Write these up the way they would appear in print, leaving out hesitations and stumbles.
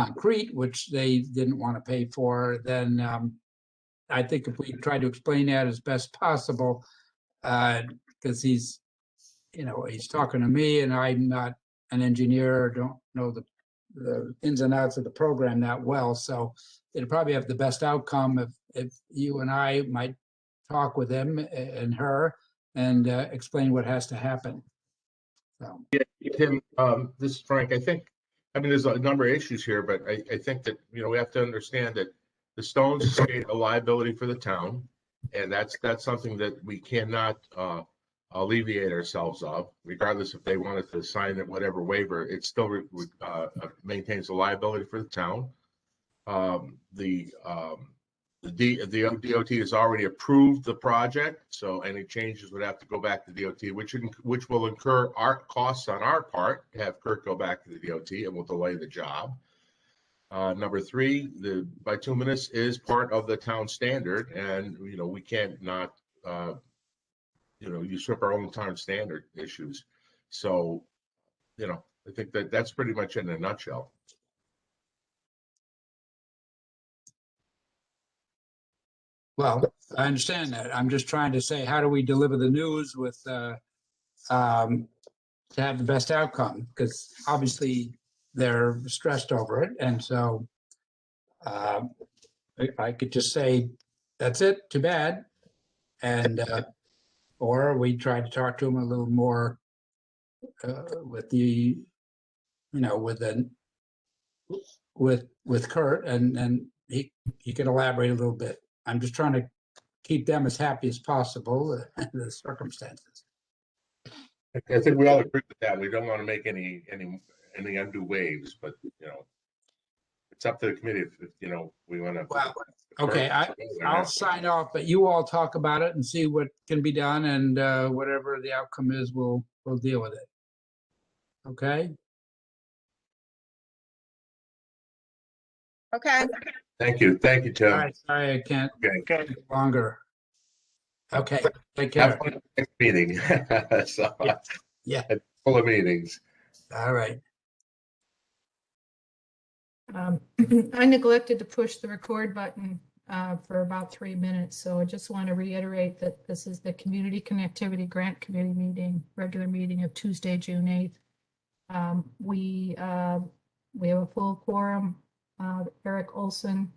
concrete, which they didn't want to pay for, then I think if we try to explain that as best possible, because he's talking to me and I'm not an engineer, or don't know the ins and outs of the program that well. So it'll probably have the best outcome if you and I might talk with him and her and explain what has to happen. So. Yeah, Tim, this is Frank. I mean, there's a number of issues here, but I think that, we have to understand that the stones create a liability for the town, and that's something that we cannot alleviate ourselves of, regardless if they wanted to sign it, whatever waiver, it still maintains a liability for the town. The DOT has already approved the project, so any changes would have to go back to DOT, which will incur our costs on our part to have Kurt go back to the DOT, and will delay the job. Number three, the bituminous is part of the town standard, and we can't not usurp our own town standard issues. So, I think that's pretty much in a nutshell. Well, I understand that. I'm just trying to say, how do we deliver the news with to have the best outcome? Because obviously they're stressed over it, and so I could just say, "That's it. Too bad," and or we try to talk to them a little more with the, with Kurt, and he can elaborate a little bit. I'm just trying to keep them as happy as possible in the circumstances. I think we all agree with that. We don't want to make any undue waves, but it's up to the committee if we want to. Well, okay, I'll sign off, but you all talk about it and see what can be done, and whatever the outcome is, we'll deal with it. Okay. Okay. Thank you, Tim. All right, sorry I can't Okay. longer. Okay, take care. Have fun at the next meeting. So, Yeah. Full of meetings. All right. I neglected to push the record button for about 3 minutes, so I just want to reiterate that this is the Community Connectivity Grant Committee meeting, regular meeting of Tuesday, June 8th. We have a full quorum. Eric Olson,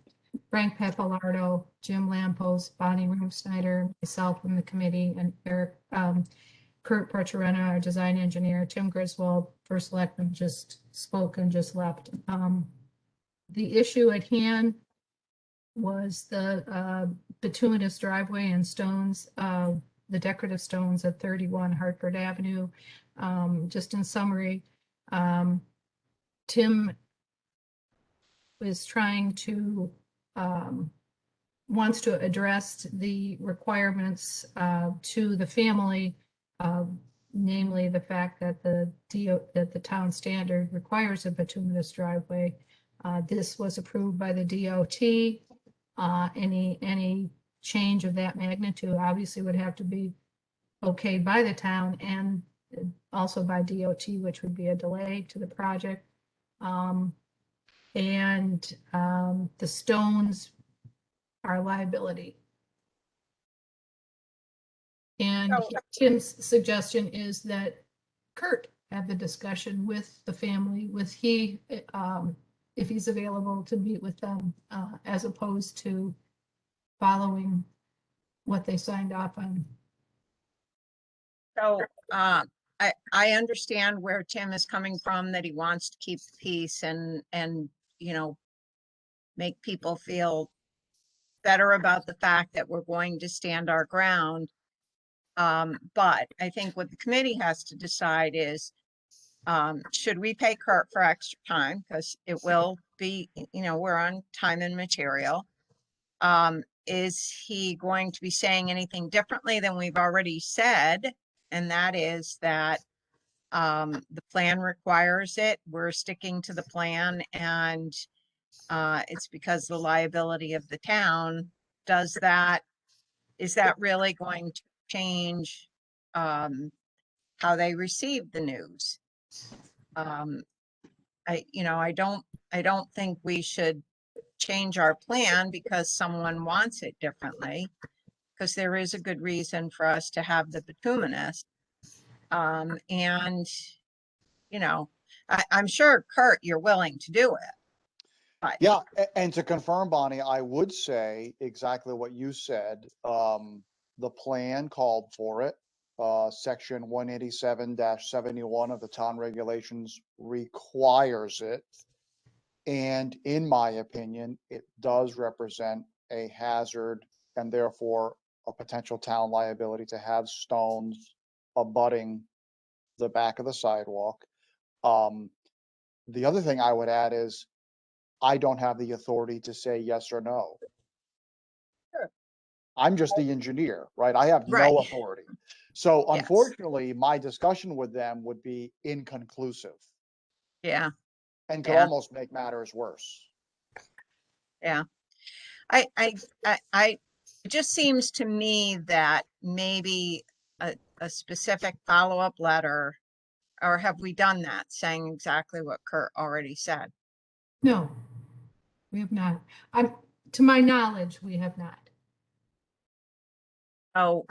Frank Pappalardo, Jim Lampos, Bonnie Rumsnyder, myself and the committee, and Kurt Percherena, our design engineer, Tim Griswold, first selectman, just spoke and just left. The issue at hand was the bituminous driveway and stones, the decorative stones at 31 Hartford Avenue. Just in summary, Tim is trying to, wants to address the requirements to the family, namely the fact that the town standard requires a bituminous driveway. This was approved by the DOT. Any change of that magnitude obviously would have to be okayed by the town and also by DOT, which would be a delay to the project. And the stones are liability. And Tim's suggestion is that Kurt have the discussion with the family, if he's available to meet with them, as opposed to following what they signed off on. So I understand where Tim is coming from, that he wants to keep the peace and make people feel better about the fact that we're going to stand our ground. But I think what the committee has to decide is, should we pay Kurt for extra time? Because it will be, we're on time and material. Is he going to be saying anything differently than we've already said? And that is that the plan requires it. We're sticking to the plan, and it's because the liability of the town. Is that really going to change how they receive the news? I don't think we should change our plan because someone wants it differently. Because there is a good reason for us to have the bituminous. And, I'm sure Kurt, you're willing to do it. But Yeah, and to confirm, Bonnie, I would say exactly what you said. The plan called for it. Section 187-71 of the town regulations requires it. And in my opinion, it does represent a hazard and therefore a potential town liability to have stones abutting the back of the sidewalk. The other thing I would add is I don't have the authority to say yes or no. Sure. I'm just the engineer, right? I have Right. no authority. So Yes. unfortunately, my discussion with them would be inconclusive yeah, and could Yeah. almost make matters worse. it just seems to me that maybe a specific follow-up letter, or have we done that, saying exactly what Kurt already said? No, we have not. To my knowledge, we have not. Oh,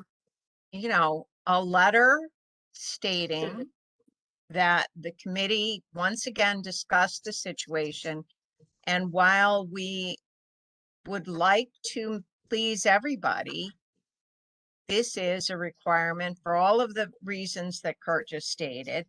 a letter stating that the committee once again discussed the situation. And while we would like to please everybody, this is a requirement for all of the reasons that Kurt just stated.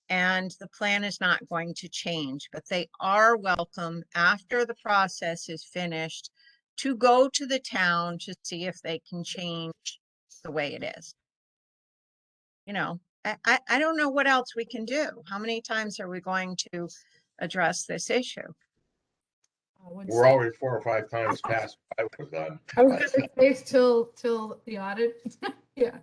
And the plan is not going to change, but they are welcome after the process is finished to go to the town to see if they can change the way it is. I don't know what else we can do. How many times are we going to address this issue? We're already 4 or 5 times past what I was done. I was gonna say till the audit. Yeah.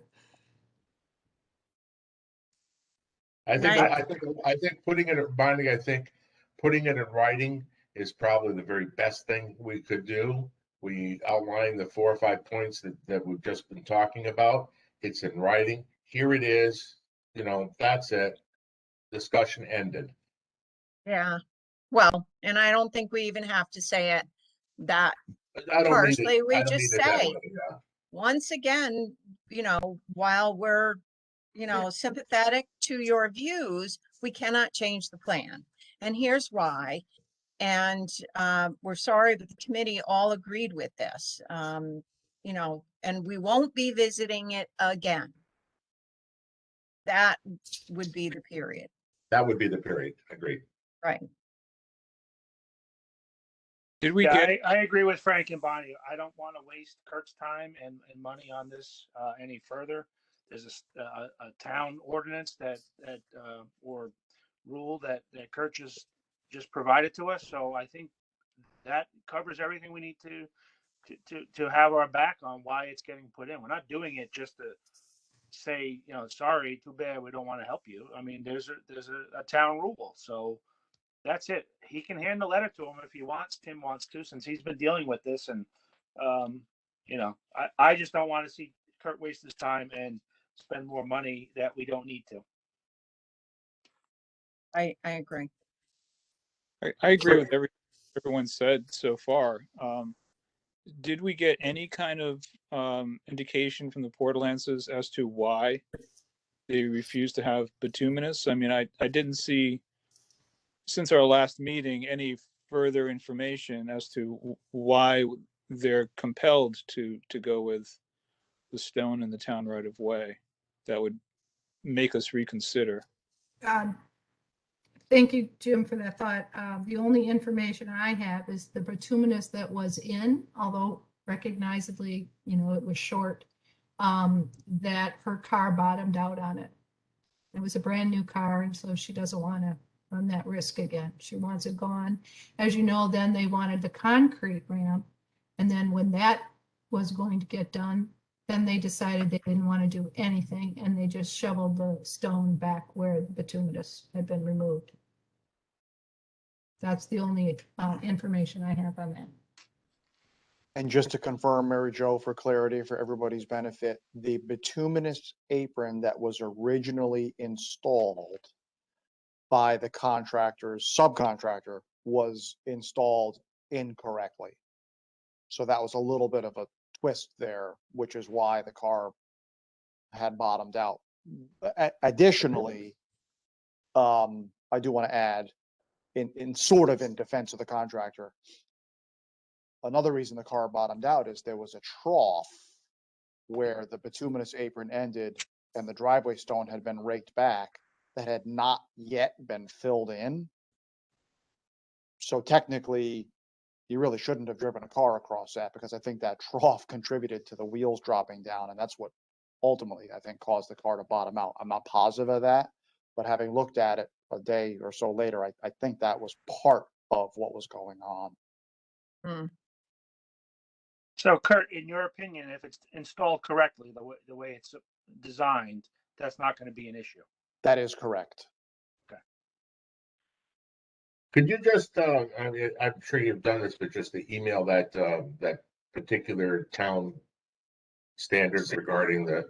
I Right. think putting it in binding, I think putting it in writing is probably the very best thing we could do. We outline the 4 or 5 points that we've just been talking about. It's in writing. Here it is. That's it. Discussion ended. Yeah. Well, and I don't think we even have to say it that I don't need harshly. it. We I don't just need it that say, way. Yeah. once again, while we're, sympathetic to your views, we cannot change the plan. And here's why. And we're sorry that the committee all agreed with this, and we won't be visiting it again. That would be the period. That would be the period. Agreed. Right. Did we Yeah, get, I agree with Frank and Bonnie. I don't want to waste Kurt's time and money on this any further. There's a town ordinance or rule that Kurt just provided to us. So I think that covers everything we need to have our back on why it's getting put in. We're not doing it just to say, sorry, too bad, we don't want to help you. I mean, there's a town rule. So that's it. He can hand the letter to him if he wants. Tim wants to, since he's been dealing with this. And, I just don't want to see Kurt waste his time and spend more money that we don't need to. I agree. I agree with everyone said so far. Did we get any kind of indication from the Portlances as to why they refused to have bituminous? I mean, I didn't see, since our last meeting, any further information as to why they're compelled to go with the stone in the town right of way. That would make us reconsider. Thank you, Jim, for that thought. The only information I have is the bituminous that was in, although recognizably, it was short, that her car bottomed out on it. It was a brand new car, and so she doesn't want to run that risk again. She wants it gone. As you know, then they wanted the concrete ramp. And then when that was going to get done, then they decided they didn't want to do anything, and they just shoveled the stone back where the bituminous had been removed. That's the only information I have on that. And just to confirm, Mary Jo, for clarity, for everybody's benefit, the bituminous apron that was originally installed by the contractor's subcontractor was installed incorrectly. So that was a little bit of a twist there, which is why the car had bottomed out. Additionally, I do want to add, in sort of in defense of the contractor, another reason the car bottomed out is there was a trough where the bituminous apron ended and the driveway stone had been raked back that had not yet been filled in. So technically, you really shouldn't have driven a car across that, because I think that trough contributed to the wheels dropping down, and that's what ultimately, I think, caused the car to bottom out. I'm not positive of that, but having looked at it a day or so later, I think that was part of what was going on. So Kurt, in your opinion, if it's installed correctly, the way it's designed, that's not going to be an issue. That is correct. Could you just, I mean, I'm sure you've done this, but just to email that, that particular town standards regarding the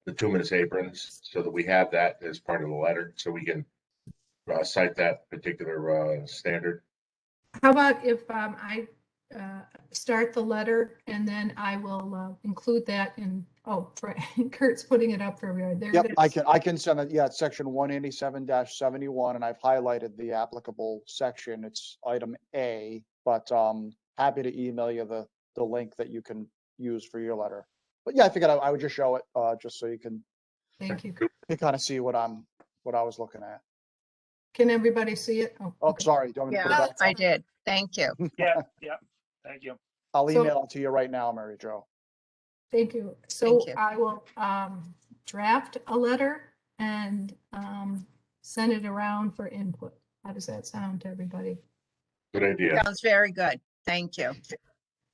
bituminous aprons, so that we have that as part of the letter, so we can cite that particular standard? How about if I start the letter and then I will include that in, oh, Kurt's putting it up for everyone. There Yep, it is. I can send it. Yeah, it's section 187-71, and I've highlighted the applicable section. It's item A, but happy to email you the link that you can use for your letter. But yeah, I figured I would just show it, just so you can Thank you. kind of see what I was looking at. Can everybody see it? Oh, Oh, okay. sorry. Do you want me to put it Yeah, back I up? did. Thank you. Yeah, yeah. Thank you. I'll So- email it to you right now, Mary Jo. Thank you. So Thank you. I will draft a letter and send it around for input. How does that sound to everybody? Good idea. Sounds very good. Thank you.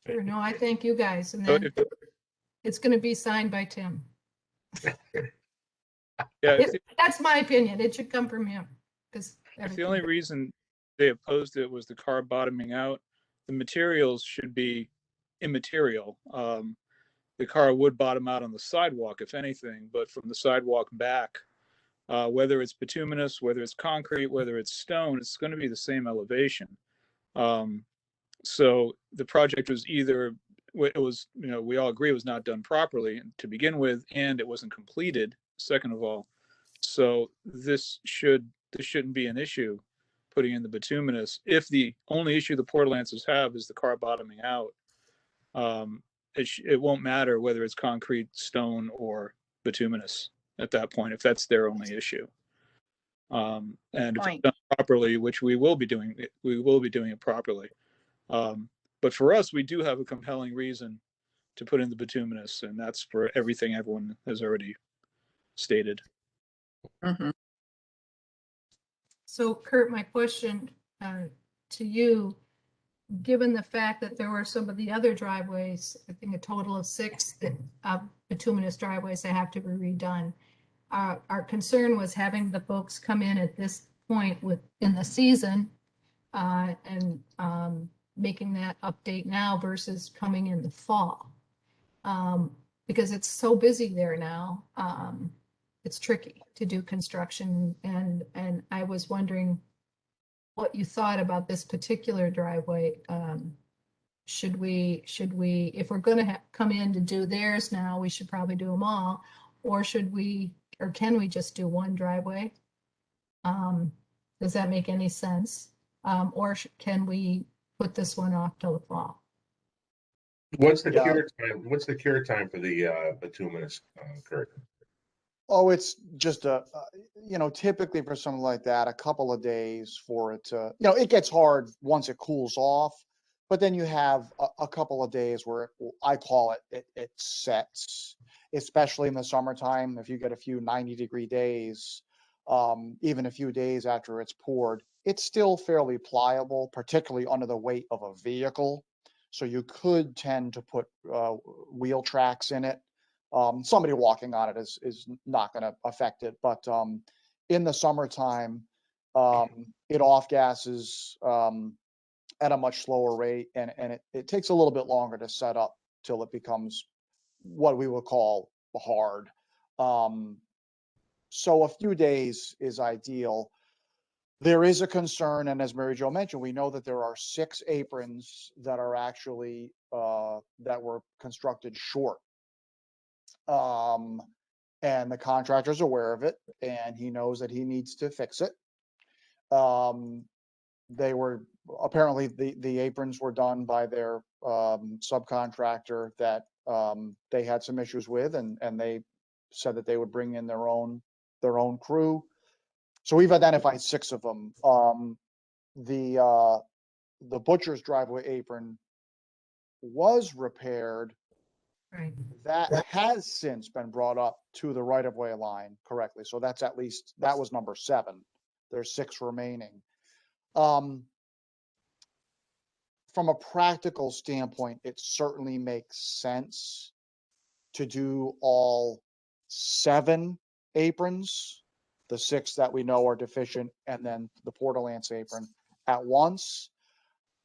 Sure. No, I thank you guys. And So then it's going to be signed by Tim. Yeah, if That's my opinion. It should come from him. Because the only reason they opposed it was the car bottoming out, the materials should be immaterial. The car would bottom out on the sidewalk, if anything, but from the sidewalk back, whether it's bituminous, whether it's concrete, whether it's stone, it's going to be the same elevation. So the project was either, it was, we all agree it was not done properly to begin with, and it wasn't completed, second of all. So this shouldn't be an issue, putting in the bituminous. If the only issue the Port Lances have is the car bottoming out, it won't matter whether it's concrete, stone, or bituminous at that point, if that's their only issue. And if it's done properly, which we will be doing it properly. But for us, we do have a compelling reason to put in the bituminous, and that's for everything everyone has already stated. Mhm. So Kurt, my question to you, given the fact that there were some of the other driveways, I think a total of 6 bituminous driveways that have to be redone. Our concern was having the folks come in at this point in the season and making that update now versus coming in the fall. Because it's so busy there now, it's tricky to do construction, and I was wondering what you thought about this particular driveway. Should we, if we're going to come in to do theirs now, we should probably do them all, or can we just do one driveway? Does that make any sense? Or can we put this one off till the fall? What's the Yeah. cure time? What's the cure time for the bituminous, Kurt? Oh, it's just typically for something like that, a couple of days for it to, it gets hard once it cools off, but then you have a couple of days where I call it sets, especially in the summertime. If you get a few 90-degree days, even a few days after it's poured, it's still fairly pliable, particularly under the weight of a vehicle. So you could tend to put wheel tracks in it. Somebody walking on it is not going to affect it, but in the summertime, it off gases at a much slower rate, and it takes a little bit longer to set up till it becomes what we would call hard. So a few days is ideal. There is a concern, and as Mary Jo mentioned, we know that there are 6 aprons that are actually, that were constructed short. And the contractor's aware of it, and he knows that he needs to fix it. They were, apparently, the aprons were done by their subcontractor that they had some issues with, and they said that they would bring in their own crew. So we've identified 6 of them. The butcher's driveway apron was repaired. Right. That has since been brought up to the right-of-way line correctly. So that's at least, that was number 7. There's 6 remaining. From a practical standpoint, it certainly makes sense to do all 7 aprons, the 6 that we know are deficient, and then the Portalance apron at once.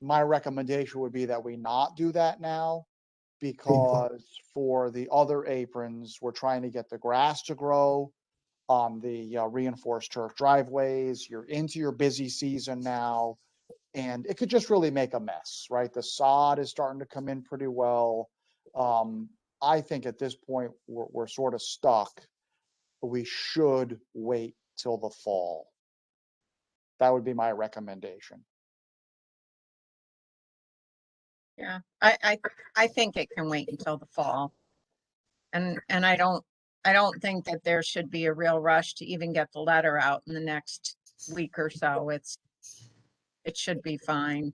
My recommendation would be that we not do that now, because for the other aprons, we're trying to get the grass to grow on the reinforced turf driveways. You're into your busy season now, and it could just really make a mess, right? The sod is starting to come in pretty well. I think at this point, we're sort of stuck. We should wait till the fall. That would be my recommendation. Yeah, I think it can wait until the fall. And I don't think that there should be a real rush to even get the letter out in the next week or so. It should be fine.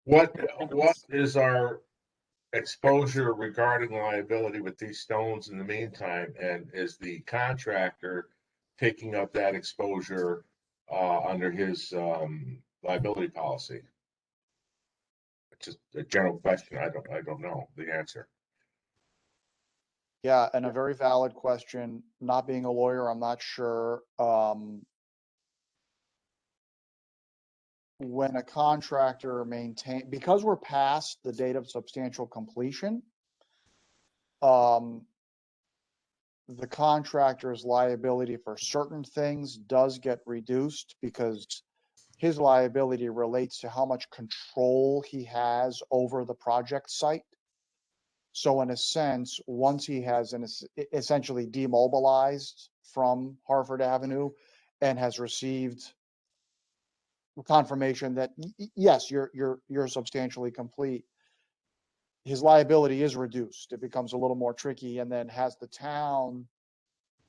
What is our exposure regarding liability with these stones in the meantime? And is the contractor taking up that exposure under his liability policy? It's just a general question. I don't know the answer. Yeah, and a very valid question. Not being a lawyer, I'm not sure. When a contractor because we're past the date of substantial completion, the contractor's liability for certain things does get reduced, because his liability relates to how much control he has over the project site. So in a sense, once he has essentially demobilized from Harvard Avenue and has received confirmation that yes, you're substantially complete, his liability is reduced. It becomes a little more tricky. And then has the town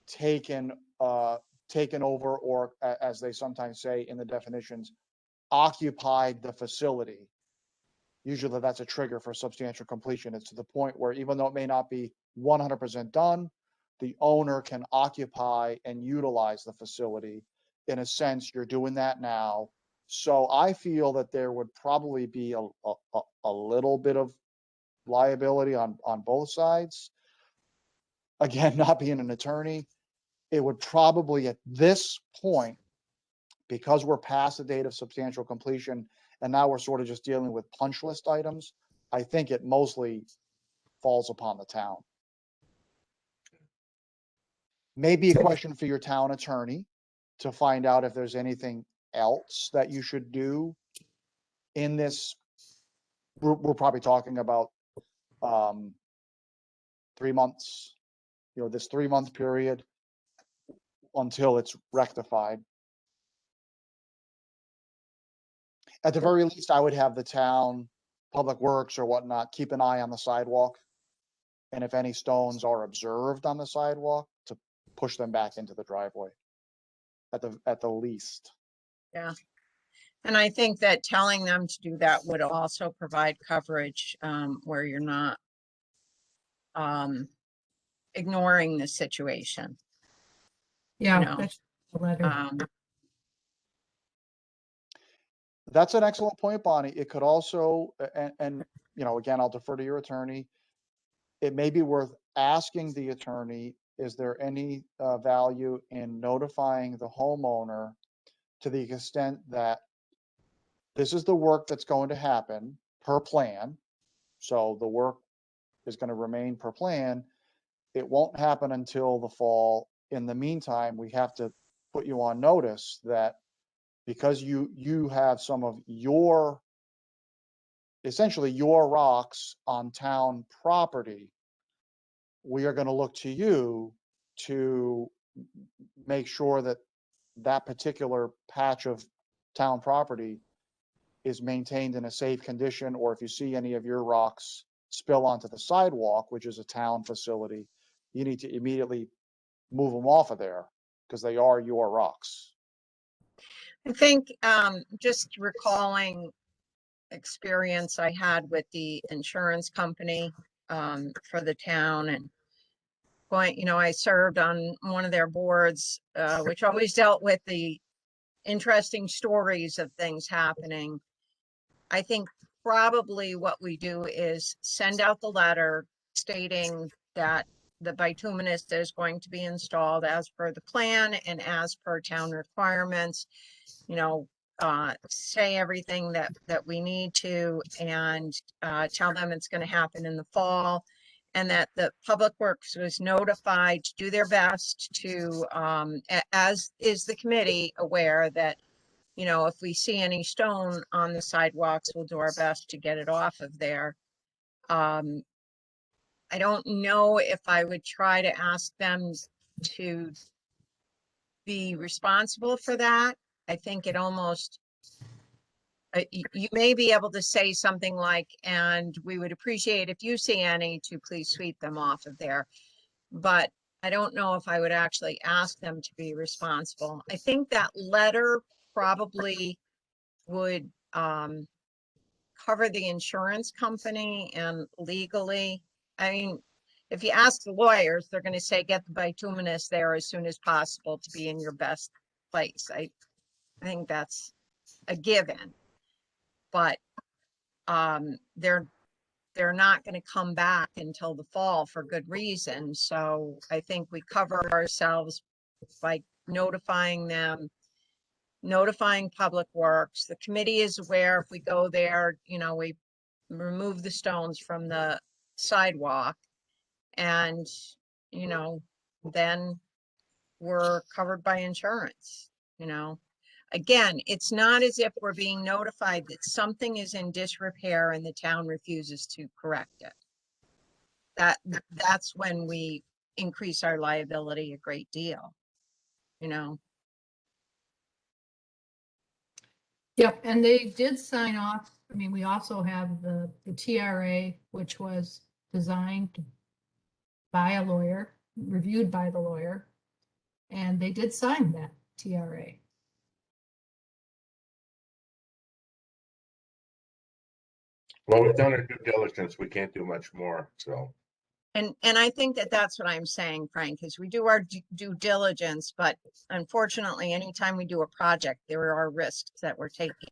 taken over, or as they sometimes say in the definitions, occupied the facility? Usually that's a trigger for substantial completion. It's to the point where even though it may not be 100% done, the owner can occupy and utilize the facility. In a sense, you're doing that now. So I feel that there would probably be a little bit of liability on both sides. Again, not being an attorney, it would probably at this point, because we're past the date of substantial completion and now we're sort of just dealing with punch list items, I think it mostly falls upon the town. Maybe a question for your town attorney to find out if there's anything else that you should do in this. We're probably talking about 3 months, this 3-month period until it's rectified. At the very least, I would have the town, Public Works or whatnot, keep an eye on the sidewalk. And if any stones are observed on the sidewalk, to push them back into the driveway at the least. Yeah. And I think that telling them to do that would also provide coverage where you're not ignoring the situation. Yeah, know, that's the letter. That's an excellent point, Bonnie. It could also, and again, I'll defer to your attorney. It may be worth asking the attorney, is there any value in notifying the homeowner to the extent that this is the work that's going to happen per plan? So the work is going to remain per plan. It won't happen until the fall. in the meantime, we have to put you on notice that because you have some of your, essentially your rocks on town property, we are going to look to you to make sure that that particular patch of town property is maintained in a safe condition, or if you see any of your rocks spill onto the sidewalk, which is a town facility, you need to immediately move them off of there because they are your rocks. I think just recalling experience I had with the insurance company for the town, and going, I served on one of their boards, which always dealt with the interesting stories of things happening. I think probably what we do is send out the letter stating that the bituminous is going to be installed as per the plan and as per town requirements, say everything that we need to, and tell them it's going to happen in the fall, and that the Public Works was notified to do their best to, as is the committee, aware that, if we see any stone on the sidewalks, we'll do our best to get it off of there. I don't know if I would try to ask them to be responsible for that. I think it almost, you may be able to say something like, and we would appreciate if you see any to please sweep them off of there. But I don't know if I would actually ask them to be responsible. I think that letter probably would cover the insurance company and legally. I mean, if you ask the lawyers, they're going to say, get the bituminous there as soon as possible to be in your best place. I think that's a given, but they're not going to come back until the fall for good reason. So I think we cover ourselves by notifying them, notifying Public Works. The committee is aware if we go there, we remove the stones from the sidewalk, and, then we're covered by insurance, Again, it's not as if we're being notified that something is in disrepair and the town refuses to correct it. That's when we increase our liability a great deal, Yep, and they did sign off. I mean, we also have the TRA, which was designed by a lawyer, reviewed by the lawyer, and they did sign that TRA. Well, we've done our due diligence. We can't do much more, so. And I think that that's what I'm saying, Frank, is we do our due diligence, but unfortunately, anytime we do a project, there are risks that we're taking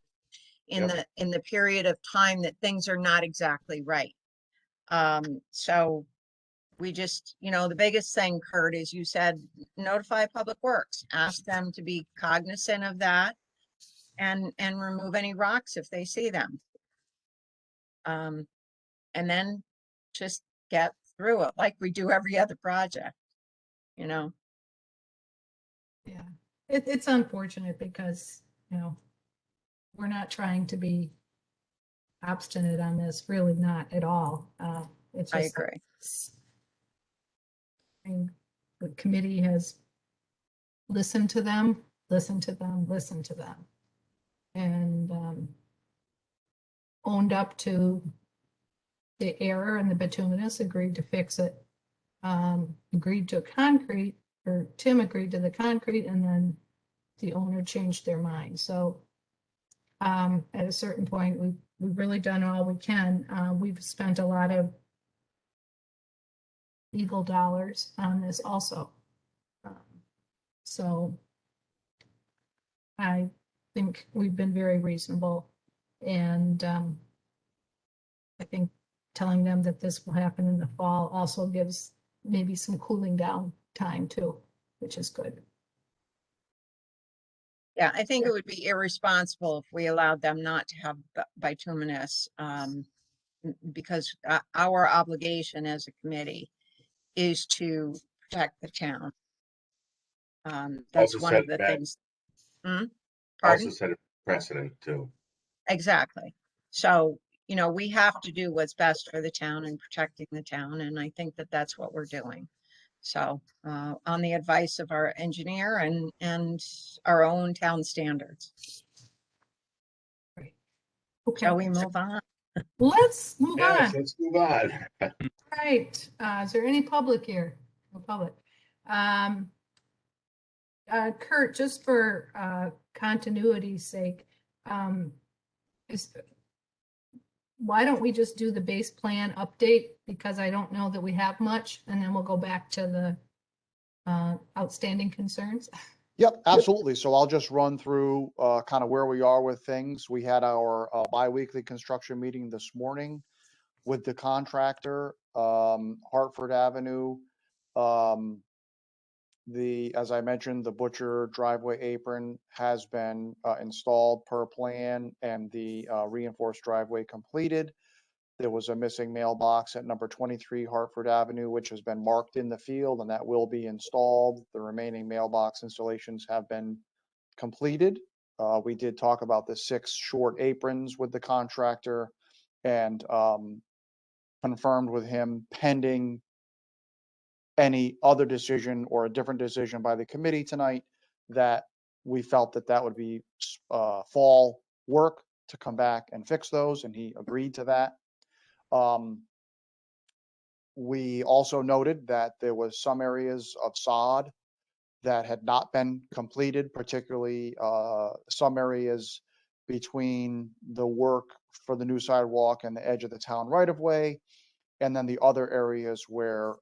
in the period of time that things are not exactly right. So we just, the biggest thing, Kurt, is you said, notify Public Works, ask them to be cognizant of that and remove any rocks if they see them. And then just get through it like we do every other project, Yeah, it's unfortunate because, we're not trying to be obstinate on this, really not at all. It's I just, agree. and the committee has listened to them, and owned up to the error, and the bituminous agreed to fix it. Agreed to concrete, or Tim agreed to the concrete, and then the owner changed their mind. So at a certain point, we've really done all we can. We've spent a lot of legal dollars on this also. So I think we've been very reasonable, and I think telling them that this will happen in the fall also gives maybe some cooling down time too, which is good. Yeah, I think it would be irresponsible if we allowed them not to have bituminous, because our obligation as a committee is to protect the town. That's Also one set of the back- things. Hmm? Also Pardon? set a precedent too. Exactly. So, you know, we have to do what's best for the town and protecting the town, and I think that that's what we're doing. So, on the advice of our engineer and our own town standards. Okay, Shall we move on? let's move Yes, on. let's move on. Right, is there any public here? No public. Kurt, just for continuity's sake, is, why don't we just do the base plan update? Because I don't know that we have much, and then we'll go back to the outstanding concerns. Yep, absolutely. So I'll just run through kind of where we are with things. We had our biweekly construction meeting this morning with the contractor, Hartford Avenue. As I mentioned, the butcher driveway apron has been installed per plan and the reinforced driveway completed. There was a missing mailbox at number 23 Hartford Avenue, which has been marked in the field, and that will be installed. The remaining mailbox installations have been completed. We did talk about the 6 short aprons with the contractor and confirmed with him pending any other decision or a different decision by the committee tonight that we felt that that would be fall work to come back and fix those, and he agreed to that. We also noted that there was some areas of sod that had not been completed, particularly some areas between the work for the new sidewalk and the edge of the town right of way, and then the other areas where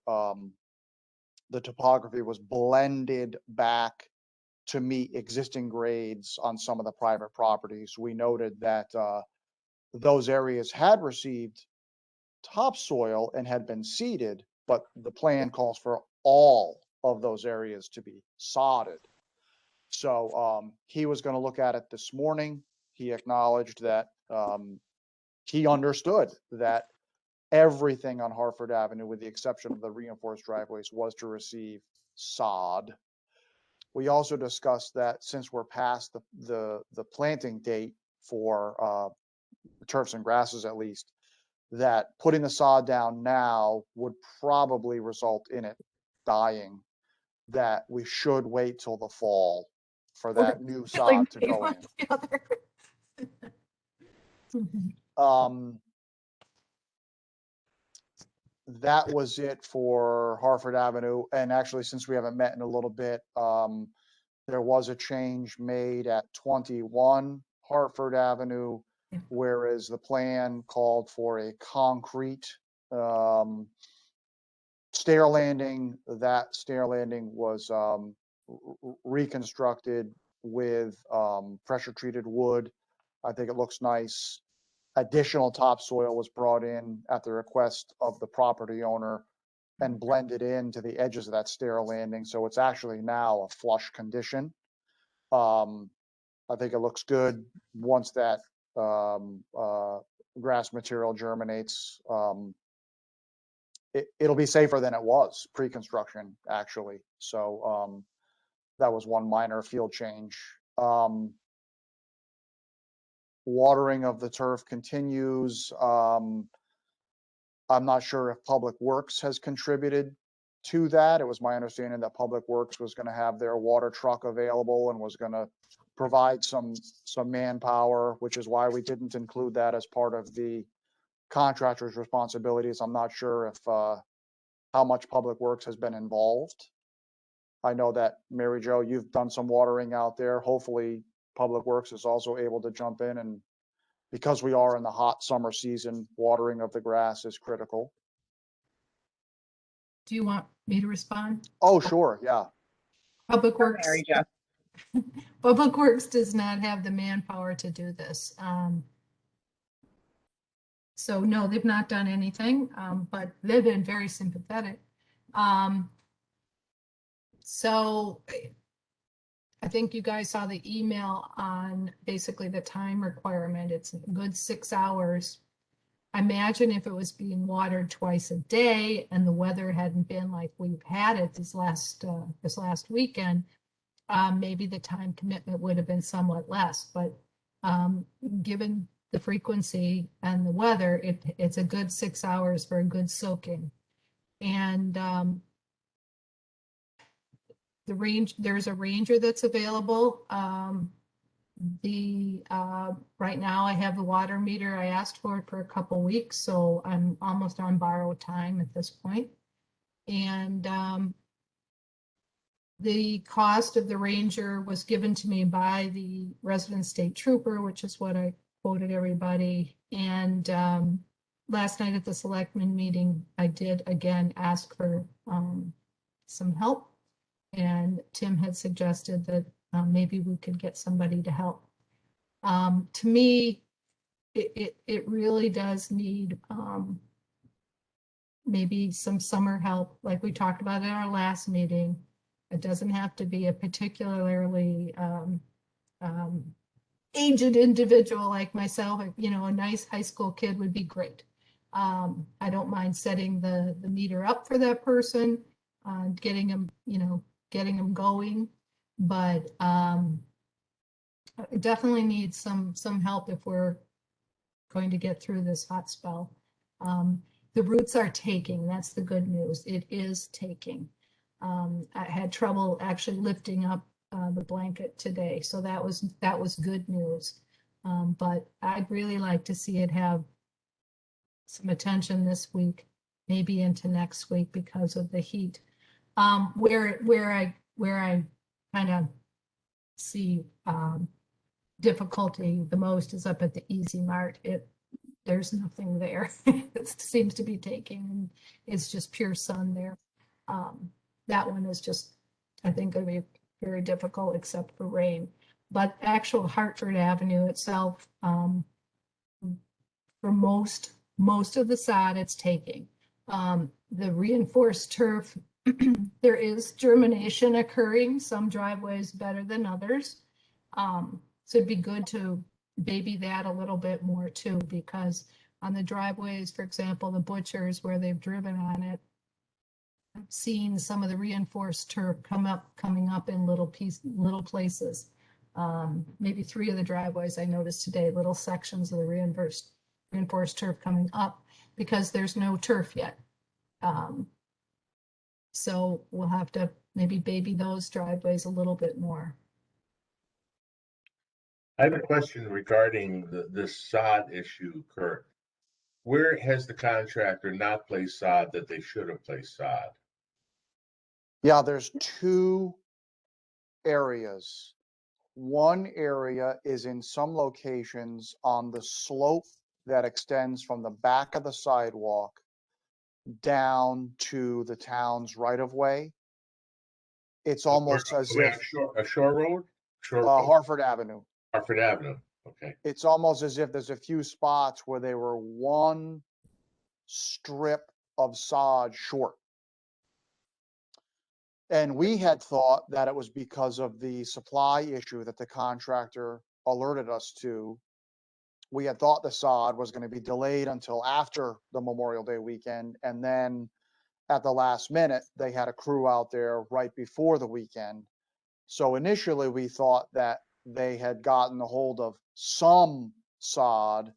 the topography was blended back to meet existing grades on some of the private properties. We noted that those areas had received topsoil and had been seeded, but the plan calls for all of those areas to be sodded. So he was going to look at it this morning. He acknowledged that he understood that everything on Hartford Avenue, with the exception of the reinforced driveways, was to receive sod. We also discussed that since we're past the planting date for turfs and grasses, at least, that putting the sod down now would probably result in it dying, that we should wait till the fall for that new sod to go in. That was it for Hartford Avenue. And actually, since we haven't met in a little bit, there was a change made at 21 Hartford Avenue, whereas the plan called for a concrete stair landing. That stair landing was reconstructed with pressure treated wood. I think it looks nice. Additional topsoil was brought in at the request of the property owner and blended into the edges of that stair landing. So it's actually now a flush condition. I think it looks good once that grass material germinates. It'll be safer than it was pre-construction, actually. So that was one minor field change. Watering of the turf continues. I'm not sure if Public Works has contributed to that. It was my understanding that Public Works was going to have their water truck available and was going to provide some manpower, which is why we didn't include that as part of the contractor's responsibilities. I'm not sure if how much Public Works has been involved. I know that, Mary Jo, you've done some watering out there. Hopefully Public Works is also able to jump in, and because we are in the hot summer season, watering of the grass is critical. Do you want me to respond? Oh, sure, yeah. Public Sure, Works. Mary Jo. Public Works does not have the manpower to do this. So no, they've not done anything, but they've been very sympathetic. So I think you guys saw the email on basically the time requirement. It's a good 6 hours. I imagine if it was being watered twice a day and the weather hadn't been like we've had it this last weekend, maybe the time commitment would have been somewhat less, but given the frequency and the weather, it's a good 6 hours for a good soaking. And there's a ranger that's available. Right now I have the water meter. I asked for it for a couple weeks, so I'm almost on borrowed time at this point. And the cost of the ranger was given to me by the resident state trooper, which is what I quoted everybody. And last night at the selectmen meeting, I did again ask for some help. And Tim had suggested that maybe we could get somebody to help. To me, it really does need maybe some summer help, like we talked about in our last meeting. It doesn't have to be a particularly aged individual like myself. You know, a nice high school kid would be great. I don't mind setting the meter up for that person, getting them, you know, getting them going, but it definitely needs some help if we're going to get through this hot spell. The roots are taking. That's the good news. It is taking. I had trouble actually lifting up the blanket today, so that was good news. But I'd really like to see it have some attention this week, maybe into next week because of the heat. Where I kind of see difficulty the most is up at the Easy Mart. There's nothing there. It seems to be taking, and it's just pure sun there. That one is just, I think, going to be very difficult except for rain. But actual Hartford Avenue itself, for most of the sod, it's taking. The reinforced turf, there is germination occurring. Some driveways better than others. So it'd be good to baby that a little bit more too, because on the driveways, for example, the butchers where they've driven on it, I've seen some of the reinforced turf coming up in little places. Maybe 3 of the driveways I noticed today, little sections of the reinforced turf coming up because there's no turf yet. So we'll have to maybe baby those driveways a little bit more. I have a question regarding this sod issue, Kurt. Where has the contractor not placed sod that they should have placed sod? Yeah, there's 2 areas. One area is in some locations on the slope that extends from the back of the sidewalk down to the town's right of way. It's almost as if A shore road? Hartford Avenue. Hartford Avenue, okay. It's almost as if there's a few spots where they were one strip of sod short. And we had thought that it was because of the supply issue that the contractor alerted us to. We had thought the sod was going to be delayed until after the Memorial Day weekend. And then at the last minute, they had a crew out there right before the weekend. So initially we thought that they had gotten a hold of some sod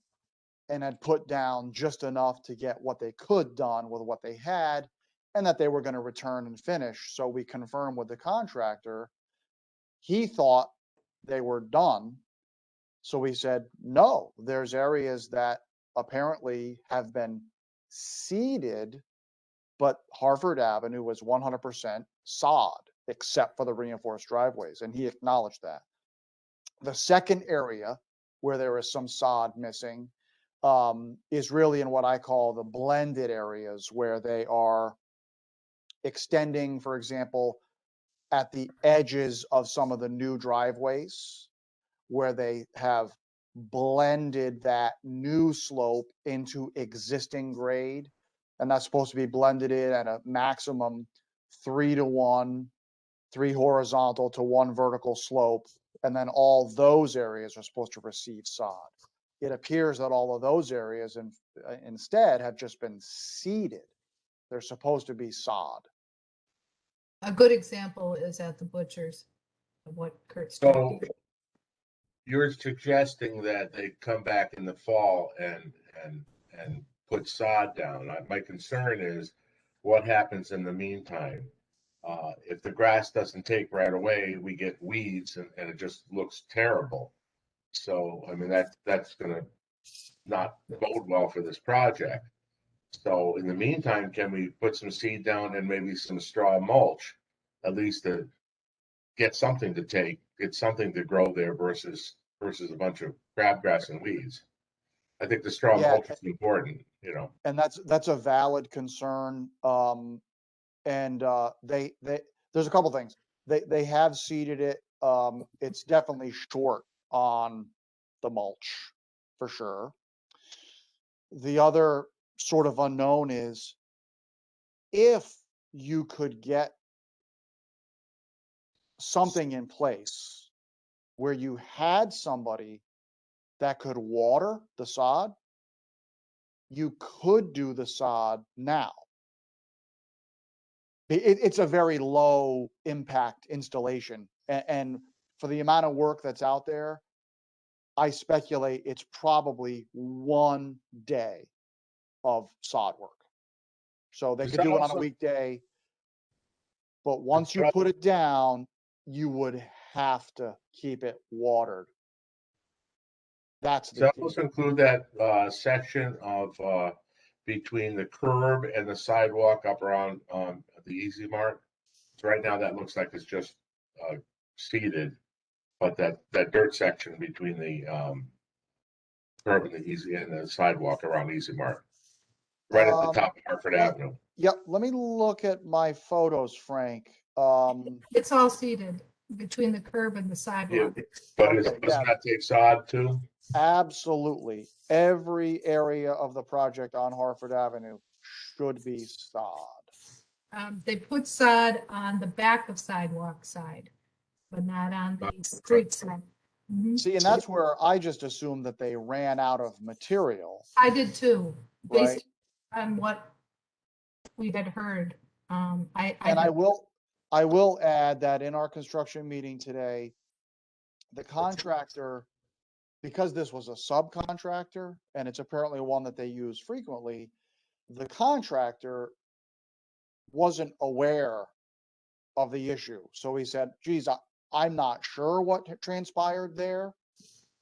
and had put down just enough to get what they could done with what they had, and that they were going to return and finish. So we confirmed with the contractor. He thought they were done. So we said, no, there's areas that apparently have been seeded, but Hartford Avenue was 100% sod, except for the reinforced driveways. And he acknowledged that. The second area where there is some sod missing is really in what I call the blended areas, where they are extending, for example, at the edges of some of the new driveways, where they have blended that new slope into existing grade. And that's supposed to be blended in at a maximum 3-to-1, 3 horizontal to 1 vertical slope. And then all those areas are supposed to receive sod. It appears that all of those areas instead have just been seeded. They're supposed to be sod. A good example is at the butchers. what Kurt's So talking. you're suggesting that they come back in the fall and put sod down. My concern is what happens in the meantime. If the grass doesn't take right away, we get weeds and it just looks terrible. So, I mean, that's gonna not bode well for this project. So in the meantime, can we put some seed down and maybe some straw mulch, at least to get something to get something to grow there versus a bunch of crabgrass and weeds. I think the straw Yeah. mulch is important, you know. And that's a valid concern. And there's a couple things. They have seeded it. It's definitely short on the mulch for sure. The other sort of unknown is if you could get something in place where you had somebody that could water the sod, you could do the sod now. It's a very low impact installation. And for the amount of work that's out there, I speculate it's probably 1 day of sod work. So they Is could that do it on a also- weekday, but once you put it down, you would have to keep it watered. That's Does the that key. also include that section of between the curb and the sidewalk up around the Easy Mart? So right now that looks like it's just seeded, but that dirt section between the curb and the sidewalk around Easy Mart, right at the top of Hartford Avenue. Yep, let me look at my photos, Frank. It's all seated between the curb and the sidewalk. But Okay, doesn't yeah. that take sod too? Absolutely. Every area of the project on Hartford Avenue should be sod. They put sod on the back of sidewalk side, but not on the street side. Mhm. See, and that's where I just assumed that they ran out of material, I did too, right? based on what we had heard. And I will add that in our construction meeting today, the contractor, because this was a subcontractor and it's apparently one that they use frequently, the contractor wasn't aware of the issue. So he said, geez, I'm not sure what transpired there.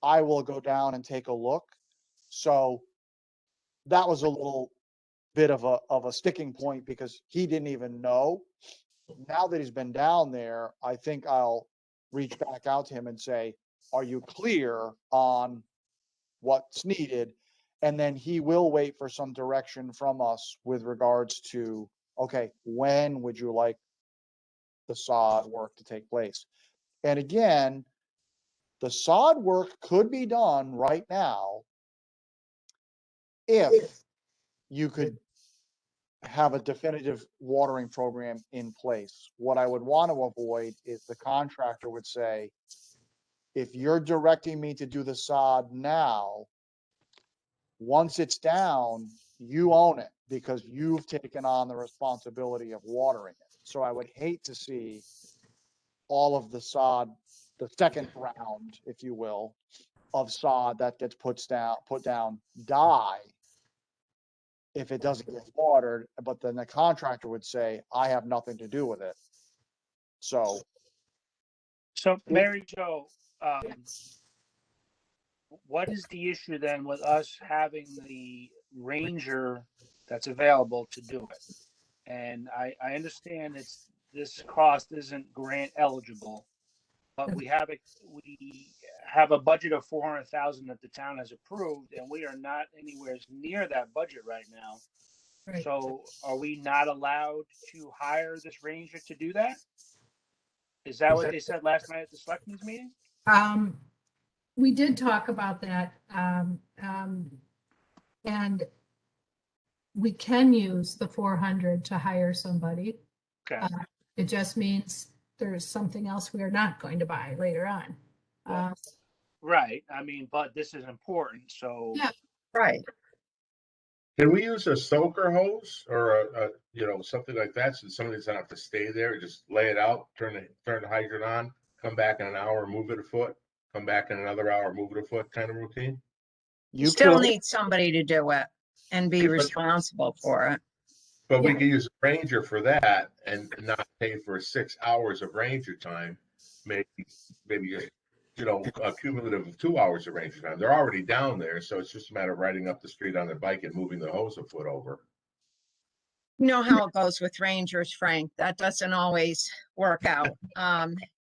I will go down and take a look. So that was a little bit of a sticking point because he didn't even know. Now that he's been down there, I think I'll reach back out to him and say, are you clear on what's needed? And then he will wait for some direction from us with regards to, okay, when would you like the sod work to take place? And again, the sod work could be done right now if you could have a definitive watering program in place. What I would want to avoid is the contractor would say, if you're directing me to do the sod now, once it's down, you own it because you've taken on the responsibility of watering it. So I would hate to see all of the sod, the second round, if you will, of sod that gets put down, die if it doesn't get watered, but then the contractor would say, I have nothing to do with it. So, So Mary Jo, what is the issue then with us having the ranger that's available to do it? And I understand this cost isn't grant eligible, but we have a budget of 400,000 that the town has approved, and we are not anywhere near that budget right now. Right. So are we not allowed to hire this ranger to do that? Is that what they said last night at the selectmen's meeting? We did talk about that, and we can use the 400 to hire somebody. Okay. It just means there's something else we are not going to buy later on. Right. I mean, but this is important. So Yeah. Right. Can we use a soaker hose or something like that so somebody doesn't have to stay there, just lay it out, turn the hydrant on, come back in an hour, move it a foot, come back in another hour, move it a foot kind of routine? You You still could, need somebody to do it and be responsible for it. But we Yeah. could use a ranger for that and not pay for 6 hours of ranger time. Maybe just, a cumulative of 2 hours of ranger time. They're already down there, so it's just a matter of riding up the street on their bike and moving the hose a foot over. You know how it goes with rangers, Frank. That doesn't always work out.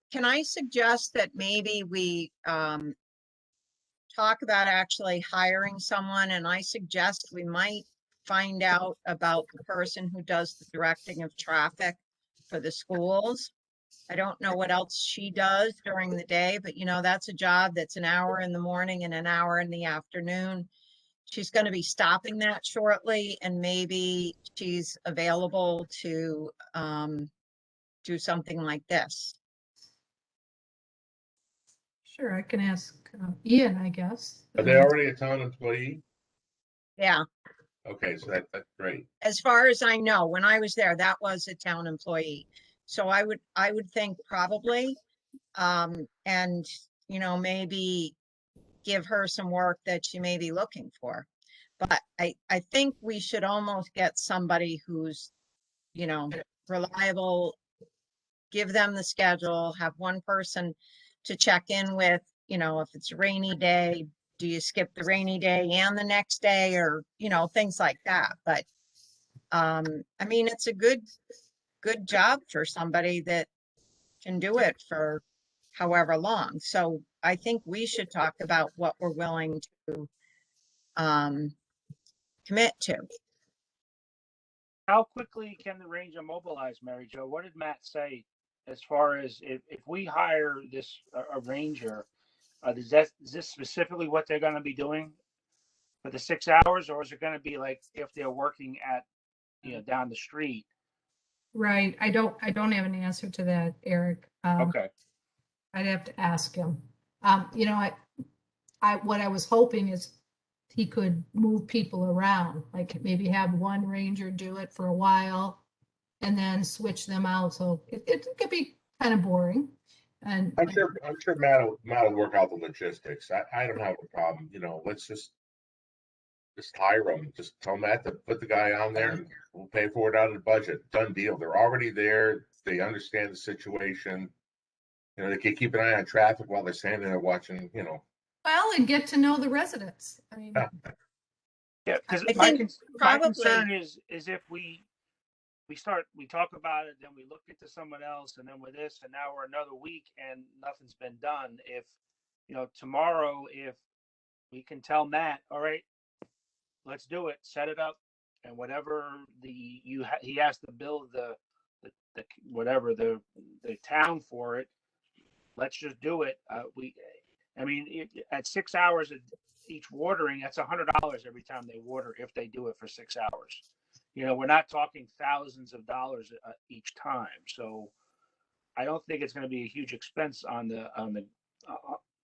Can I suggest that maybe we talk about actually hiring someone? And I suggest we might find out about the person who does the directing of traffic for the schools. I don't know what else she does during the day, but that's a job that's an hour in the morning and an hour in the afternoon. She's going to be stopping that shortly, and maybe she's available to do something like this. Sure, I can ask Ian, I guess. Are they already a town employee? Yeah, Okay, so that's great. as far as I know, when I was there, that was a town employee. So I would think probably, and maybe give her some work that she may be looking for. But I think we should almost get somebody who's, reliable, give them the schedule, have one person to check in with, if it's a rainy day, do you skip the rainy day and the next day, or, things like that. But, I mean, it's a good job for somebody that can do it for however long. So I think we should talk about what we're willing to, commit to. How quickly can the ranger mobilize, Mary Jo? What did Matt say as far as if we hire this a ranger? Is this specifically what they're going to be doing for the 6 hours, or is it going to be like if they're working at down the street? Right, I don't have an answer to that, Eric. Okay. I'd have to ask him. What I was hoping is he could move people around, like maybe have one ranger do it for a while and then switch them out. So it could be kind of boring. And I'm sure Matt will work out the logistics. I don't have a problem. Let's just hire them. Just tell Matt to put the guy on there and we'll pay for it out of the budget. Done deal. They're already there. They understand the situation. They can keep an eye on traffic while they're standing there watching, well, and get to know the residents. I mean, Yeah, because I my think my probably- concern is if we talk about it, then we look into someone else, and then with this, and now we're another week and nothing's been done. If tomorrow, if we can tell Matt, all right, let's do it, set it up, and whatever he has to build the whatever the town for it. Let's just do it. At 6 hours of each watering, that's $100 every time they water if they do it for 6 hours. We're not talking thousands of dollars each time. So I don't think it's going to be a huge expense on the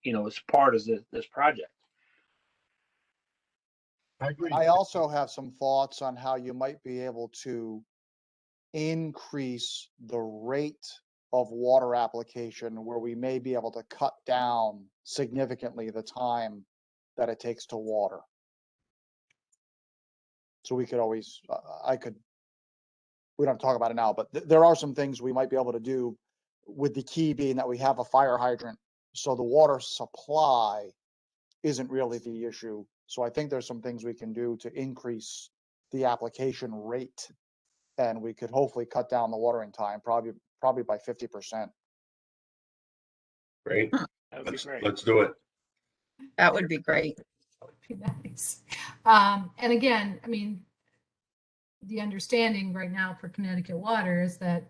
as part of this project. I agree. I also have some thoughts on how you might be able to increase the rate of water application where we may be able to cut down significantly the time that it takes to water. So we could always, we don't talk about it now, but there are some things we might be able to do, with the key being that we have a fire hydrant. So the water supply isn't really the issue. So I think there's some things we can do to increase the application rate, and we could hopefully cut down the watering time, probably by 50%. Great. That would be great. Let's do it. That would be great. be nice. And again, I mean, the understanding right now for Connecticut Water is that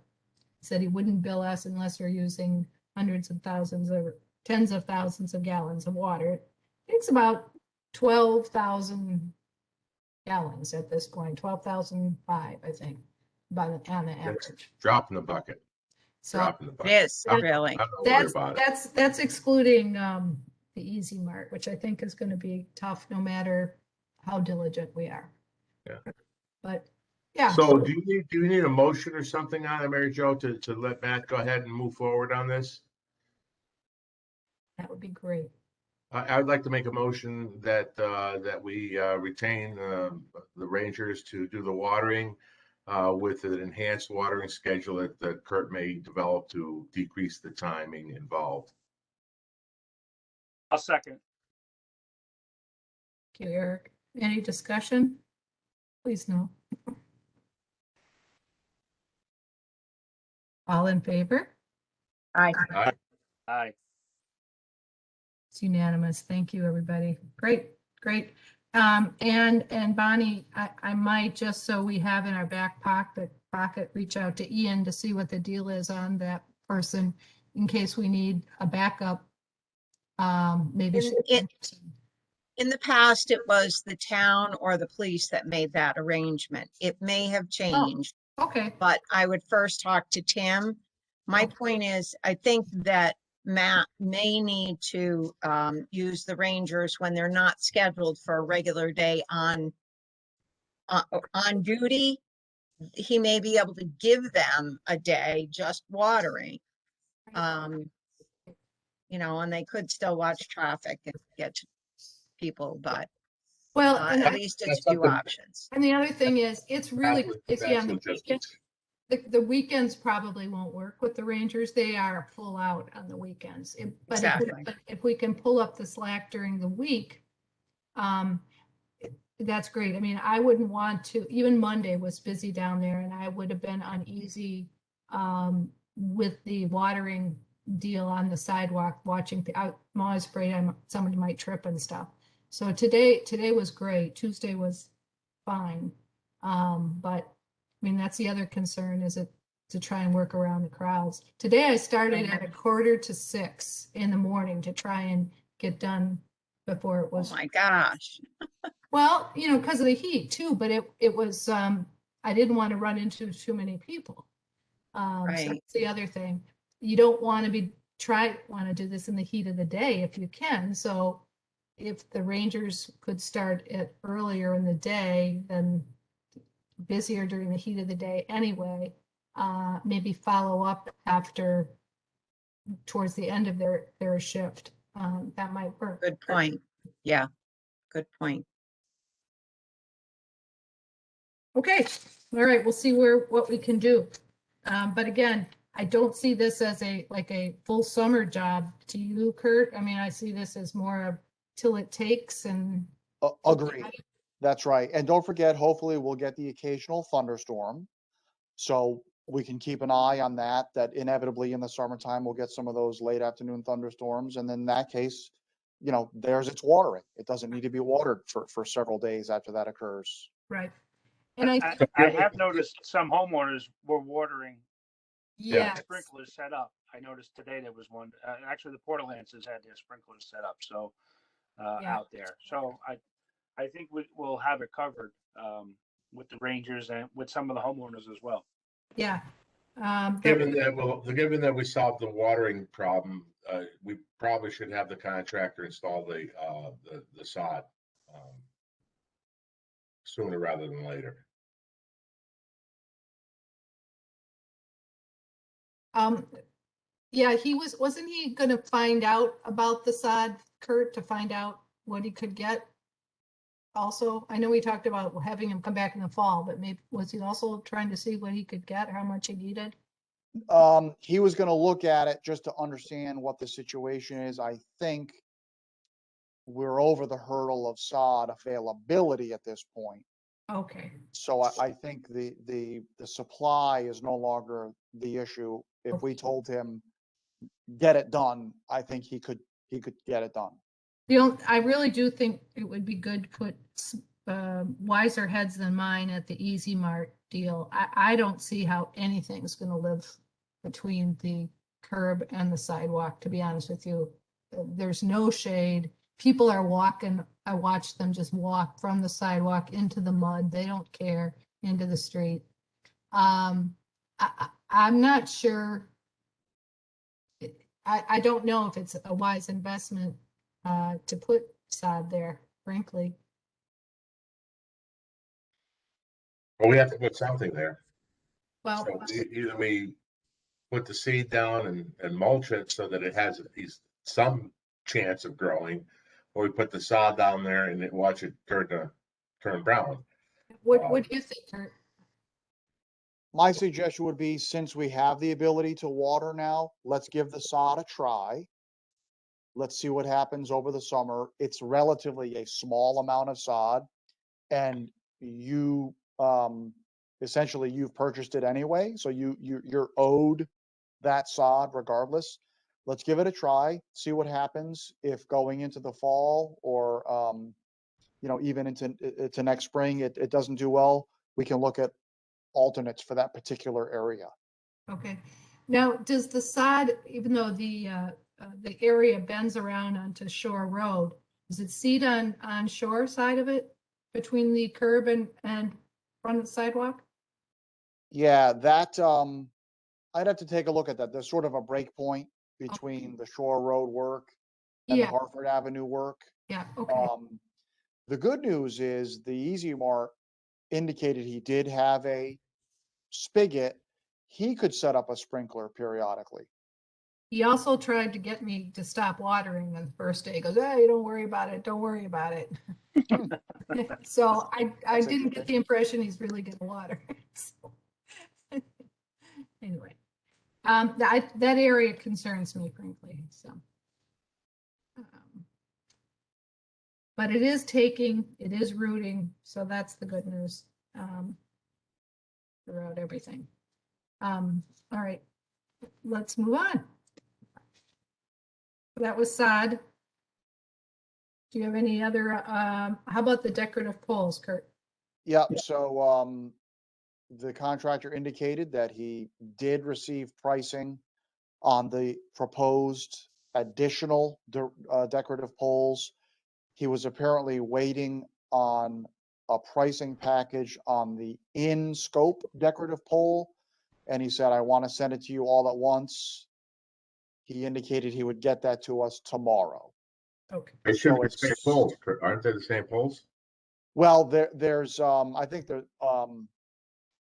he said he wouldn't bill us unless we're using hundreds of thousands or tens of thousands of gallons of water. It takes about 12,000 gallons at this point, 12,005, I think, on the average. Drop in the bucket. So Drop in the It bucket. is, really. I'm not worried about it. that's excluding the Easy Mart, which I think is going to be tough no matter how diligent we are. Yeah. But yeah. So do you need a motion or something on it, Mary Jo, to let Matt go ahead and move forward on this? That would be great. I would like to make a motion that, that we retain the rangers to do the watering with an enhanced watering schedule that Kurt may develop to decrease the timing involved. I'll second. Thank you, Eric. Any discussion? Please no. All in favor? Aye. Aye. It's unanimous. Thank you, everybody. Great, great. And Bonnie, I might, just so we have in our back pocket, reach out to Ian to see what the deal is on that person in case we need a backup. Maybe. In the past, it was the town or the police that made that arrangement. It may have changed, Okay, but I would first talk to Tim. My Okay. point is, I think that Matt may need to use the Rangers when they're not scheduled for a regular day on duty. He may be able to give them a day just watering. You know, and they could still watch traffic and get to people, but well, at least it's that's two something- options. and the other thing is, it's really, it's on That's the logistics. weekends. The weekends probably won't work with the Rangers. They are full out on the weekends. Exactly. But if we can pull up the slack during the week, that's great. I mean, I wouldn't want to, even Monday was busy down there and I would have been uneasy with the watering deal on the sidewalk, watching, I'm always afraid somebody might trip and stuff. So today was great. Tuesday was fine. But I mean, that's the other concern, is it to try and work around the crowds. Today I started at 5:45 in the morning to try and get done before it Oh was. my gosh. Well, you know, because of the heat too, but it was, I didn't want to run into too many people. So Right. that's the other thing. You don't want to do this in the heat of the day if you can. So if the Rangers could start it earlier in the day, then busier during the heat of the day anyway, maybe follow up towards the end of their shift. That might work. Good point. Yeah, good point. Okay, all right, we'll see what we can do. But again, I don't see this as a full summer job. To you, Kurt? I mean, I see this as more of till it takes and. Agreed. That's right. And don't forget, hopefully we'll get the occasional thunderstorm. So we can keep an eye on that inevitably in the summertime, we'll get some of those late afternoon thunderstorms. And then in that case, you know, there's its watering. It doesn't need to be watered for several days after that occurs. Right. And I have noticed some homeowners were watering yeah, sprinklers set up. I noticed today there was one, actually the Portlances had their sprinklers set up, so Yeah. out there. So I think we'll have it covered with the Rangers and with some of the homeowners as well. yeah. Given that we solved the watering problem, we probably should have the contractor install the sod sooner rather than later. Yeah, wasn't he gonna find out about the sod, Kurt, to find out what he could get? Also, I know we talked about having him come back in the fall, but maybe was he also trying to see what he could get, how much he needed? He was going to look at it just to understand what the situation is. I think we're over the hurdle of sod availability at this point. Okay, So I think the supply is no longer the issue. If we told him, get it done, I think he could get it done. I really do think it would be good to put wiser heads than mine at the Easy Mart deal. I don't see how anything's gonna live between the curb and the sidewalk, to be honest with you. There's no shade. People are walking. I watch them just walk from the sidewalk into the mud. They don't care, into the street. I'm not sure. I don't know if it's a wise investment to put sod there, frankly. Well, we have to put something there. Well, So either we put the seed down and mulch it so that it has at least some chance of growing, or we put the sod down there and watch it turn brown. What do you think, Kurt? My suggestion would be, since we have the ability to water now, let's give the sod a try. Let's see what happens over the summer. It's relatively a small amount of sod, and you essentially you've purchased it anyway, so you're owed that sod regardless. Let's give it a try, see what happens. If going into the fall or even into next spring it doesn't do well, we can look at alternates for that particular area. Okay. Now, does the sod, even though the area bends around onto Shore Road, does it seed on Shore side of it between the curb and front of the sidewalk? Yeah, that I'd have to take a look at that. There's sort of a break point between the Shore Road work and the Yeah, Hartford Avenue work. yeah, okay. The good news is the Easy Mart indicated he did have a spigot. He could set up a sprinkler periodically. He also tried to get me to stop watering the first day. He goes, hey, don't worry about it. Don't worry about it. So I That's didn't get interesting. the impression he's really going to water. So, anyway, that area concerns me, frankly. So, but it is rooting. So that's the good news throughout everything. All right, let's move on. That was sod. Do you have any other, how about the decorative poles, Kurt? Yeah, so the contractor indicated that he did receive pricing on the proposed additional decorative poles. He was apparently waiting on a pricing package on the in-scope decorative pole, and he said, I want to send it to you all at once. He indicated he would get that to us tomorrow. Okay. They should So be the same it's, poles, aren't they the same poles? well, there's I think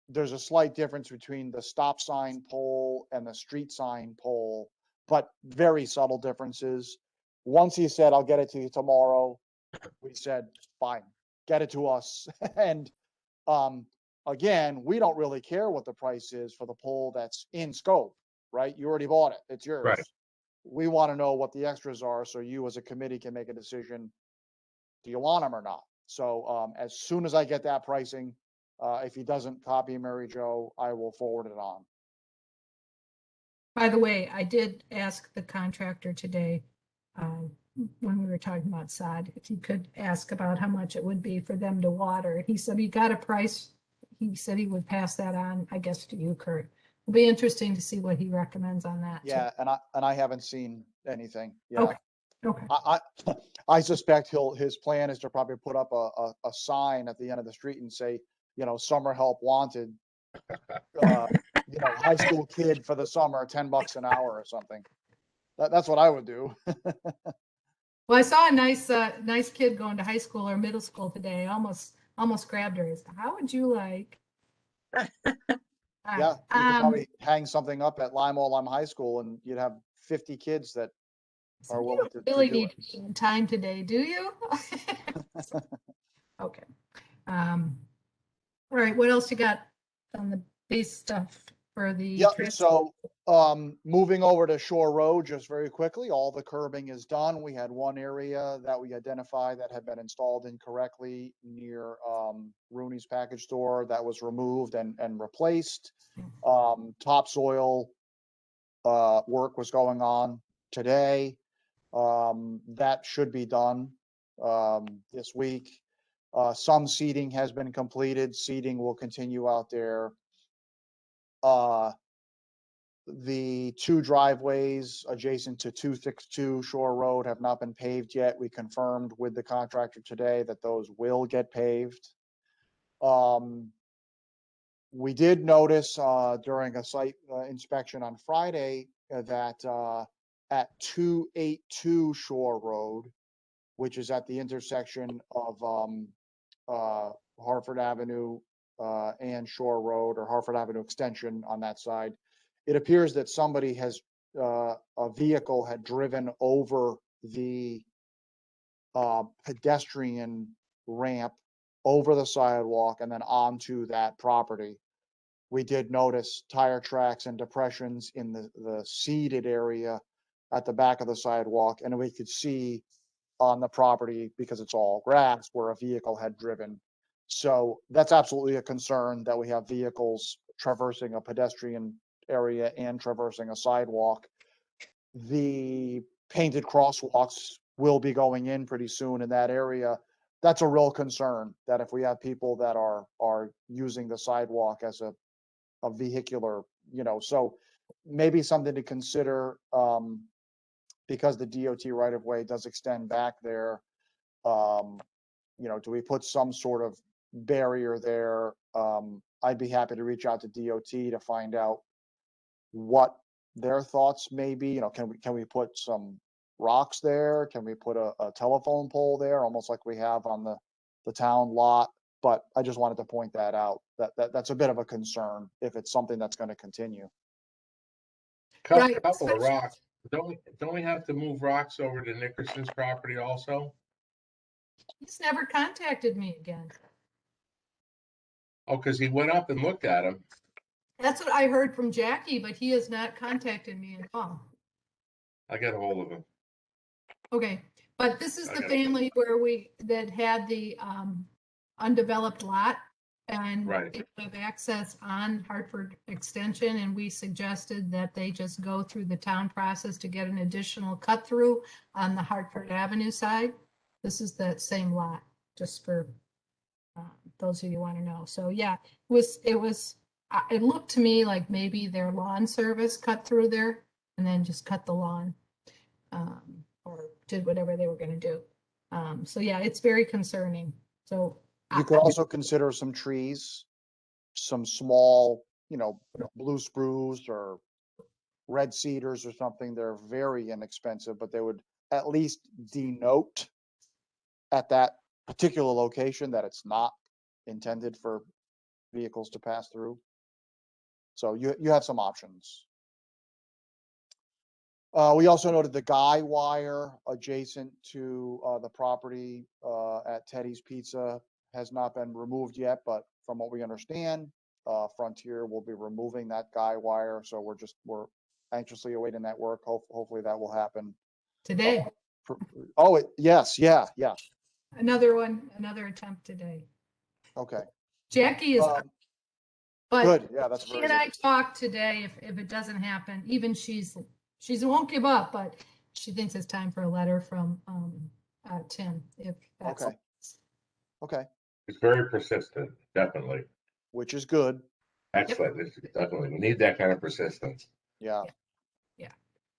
there's a slight difference between the stop sign pole and the street sign pole, but very subtle differences. Once he said, I'll get it to you tomorrow, we said, fine, get it to us. And again, we don't really care what the price is for the pole that's in scope, right? You already bought it, it's yours. Right. We want to know what the extras are so you as a committee can make a decision, do you want them or not? So as soon as I get that pricing, if he doesn't copy Mary Jo, I will forward it on. By the way, I did ask the contractor today, when we were talking about sod, if he could ask about how much it would be for them to water. He said he got a price. He said he would pass that on, I guess, to you, Kurt. It'll be interesting to see what he recommends on that. too. Yeah, and I haven't seen anything. Yeah. Okay. Okay. I suspect his plan is to probably put up a sign at the end of the street and say, summer help wanted, high school kid for the summer, $10 an hour or something. That's what I would do. Well, I saw a nice kid going to high school or middle school today. Almost grabbed her. How would you like? Yeah, you could probably hang something up at Lime Lime High School and you'd have 50 kids that are willing to really do need it. to be in time today, do you? Okay. All right, what else you got on the base stuff for the? Yep, so moving over to Shore Road just very quickly, all the curbing is done. We had one area that we identified that had been installed incorrectly near Rooney's package store that was removed and replaced. Topsoil work was going on today. That should be done this week. Some seeding has been completed. Seeding will continue out there. The two driveways adjacent to 262 Shore Road have not been paved yet. We confirmed with the contractor today that those will get paved. We did notice during a site inspection on Friday that at 282 Shore Road, which is at the intersection of Hartford Avenue and Shore Road, or Hartford Avenue Extension on that side, it appears that somebody has, a vehicle had driven over the pedestrian ramp over the sidewalk and then onto that property. We did notice tire tracks and depressions in the seeded area at the back of the sidewalk, and we could see on the property, because it's all grass, where a vehicle had driven. So that's absolutely a concern, that we have vehicles traversing a pedestrian area and traversing a sidewalk. The painted crosswalks will be going in pretty soon in that area. That's a real concern, that if we have people that are using the sidewalk as a vehicular, so maybe something to consider, because the DOT right of way does extend back there. Do we put some sort of barrier there? I'd be happy to reach out to DOT to find out what their thoughts may be. Can we put some rocks there? Can we put a telephone pole there, almost like we have on the town lot? But I just wanted to point that out. That's a bit of a concern if it's something that's going to continue. Right, Couple of especially- rocks. Don't we have to move rocks over to Nickerson's property also? He's never contacted me again. Oh, because he went up and looked at them. That's what I heard from Jackie, but he has not contacted me at all. I got a hold of him. Okay, but this is I the got it. family that had the undeveloped lot and Right. they have access on Hartford Extension, and we suggested that they just go through the town process to get an additional cut through on the Hartford Avenue side. This is that same lot, just for those of you who want to know. So yeah, it looked to me like maybe their lawn service cut through there and then just cut the lawn, or did whatever they were going to do. So yeah, it's very concerning. So You could also consider some trees, some small, blue spruce or red cedars or something. They're very inexpensive, but they would at least denote at that particular location that it's not intended for vehicles to pass through. So you have some options. We also noted the guy wire adjacent to the property at Teddy's Pizza has not been removed yet, but from what we understand, Frontier will be removing that guy wire. So we're anxiously awaiting that work. Hopefully that will happen today, yes, yeah. another attempt today. Okay, Jackie is, but good. Yeah, that's she very and good. I talked today, if it doesn't happen, even she won't give up, but she thinks it's time for a letter from Tim, if that's. Okay, It's very persistent, definitely. which is good. Excellent. Definitely. We need that kind of persistence. Yeah. Yeah.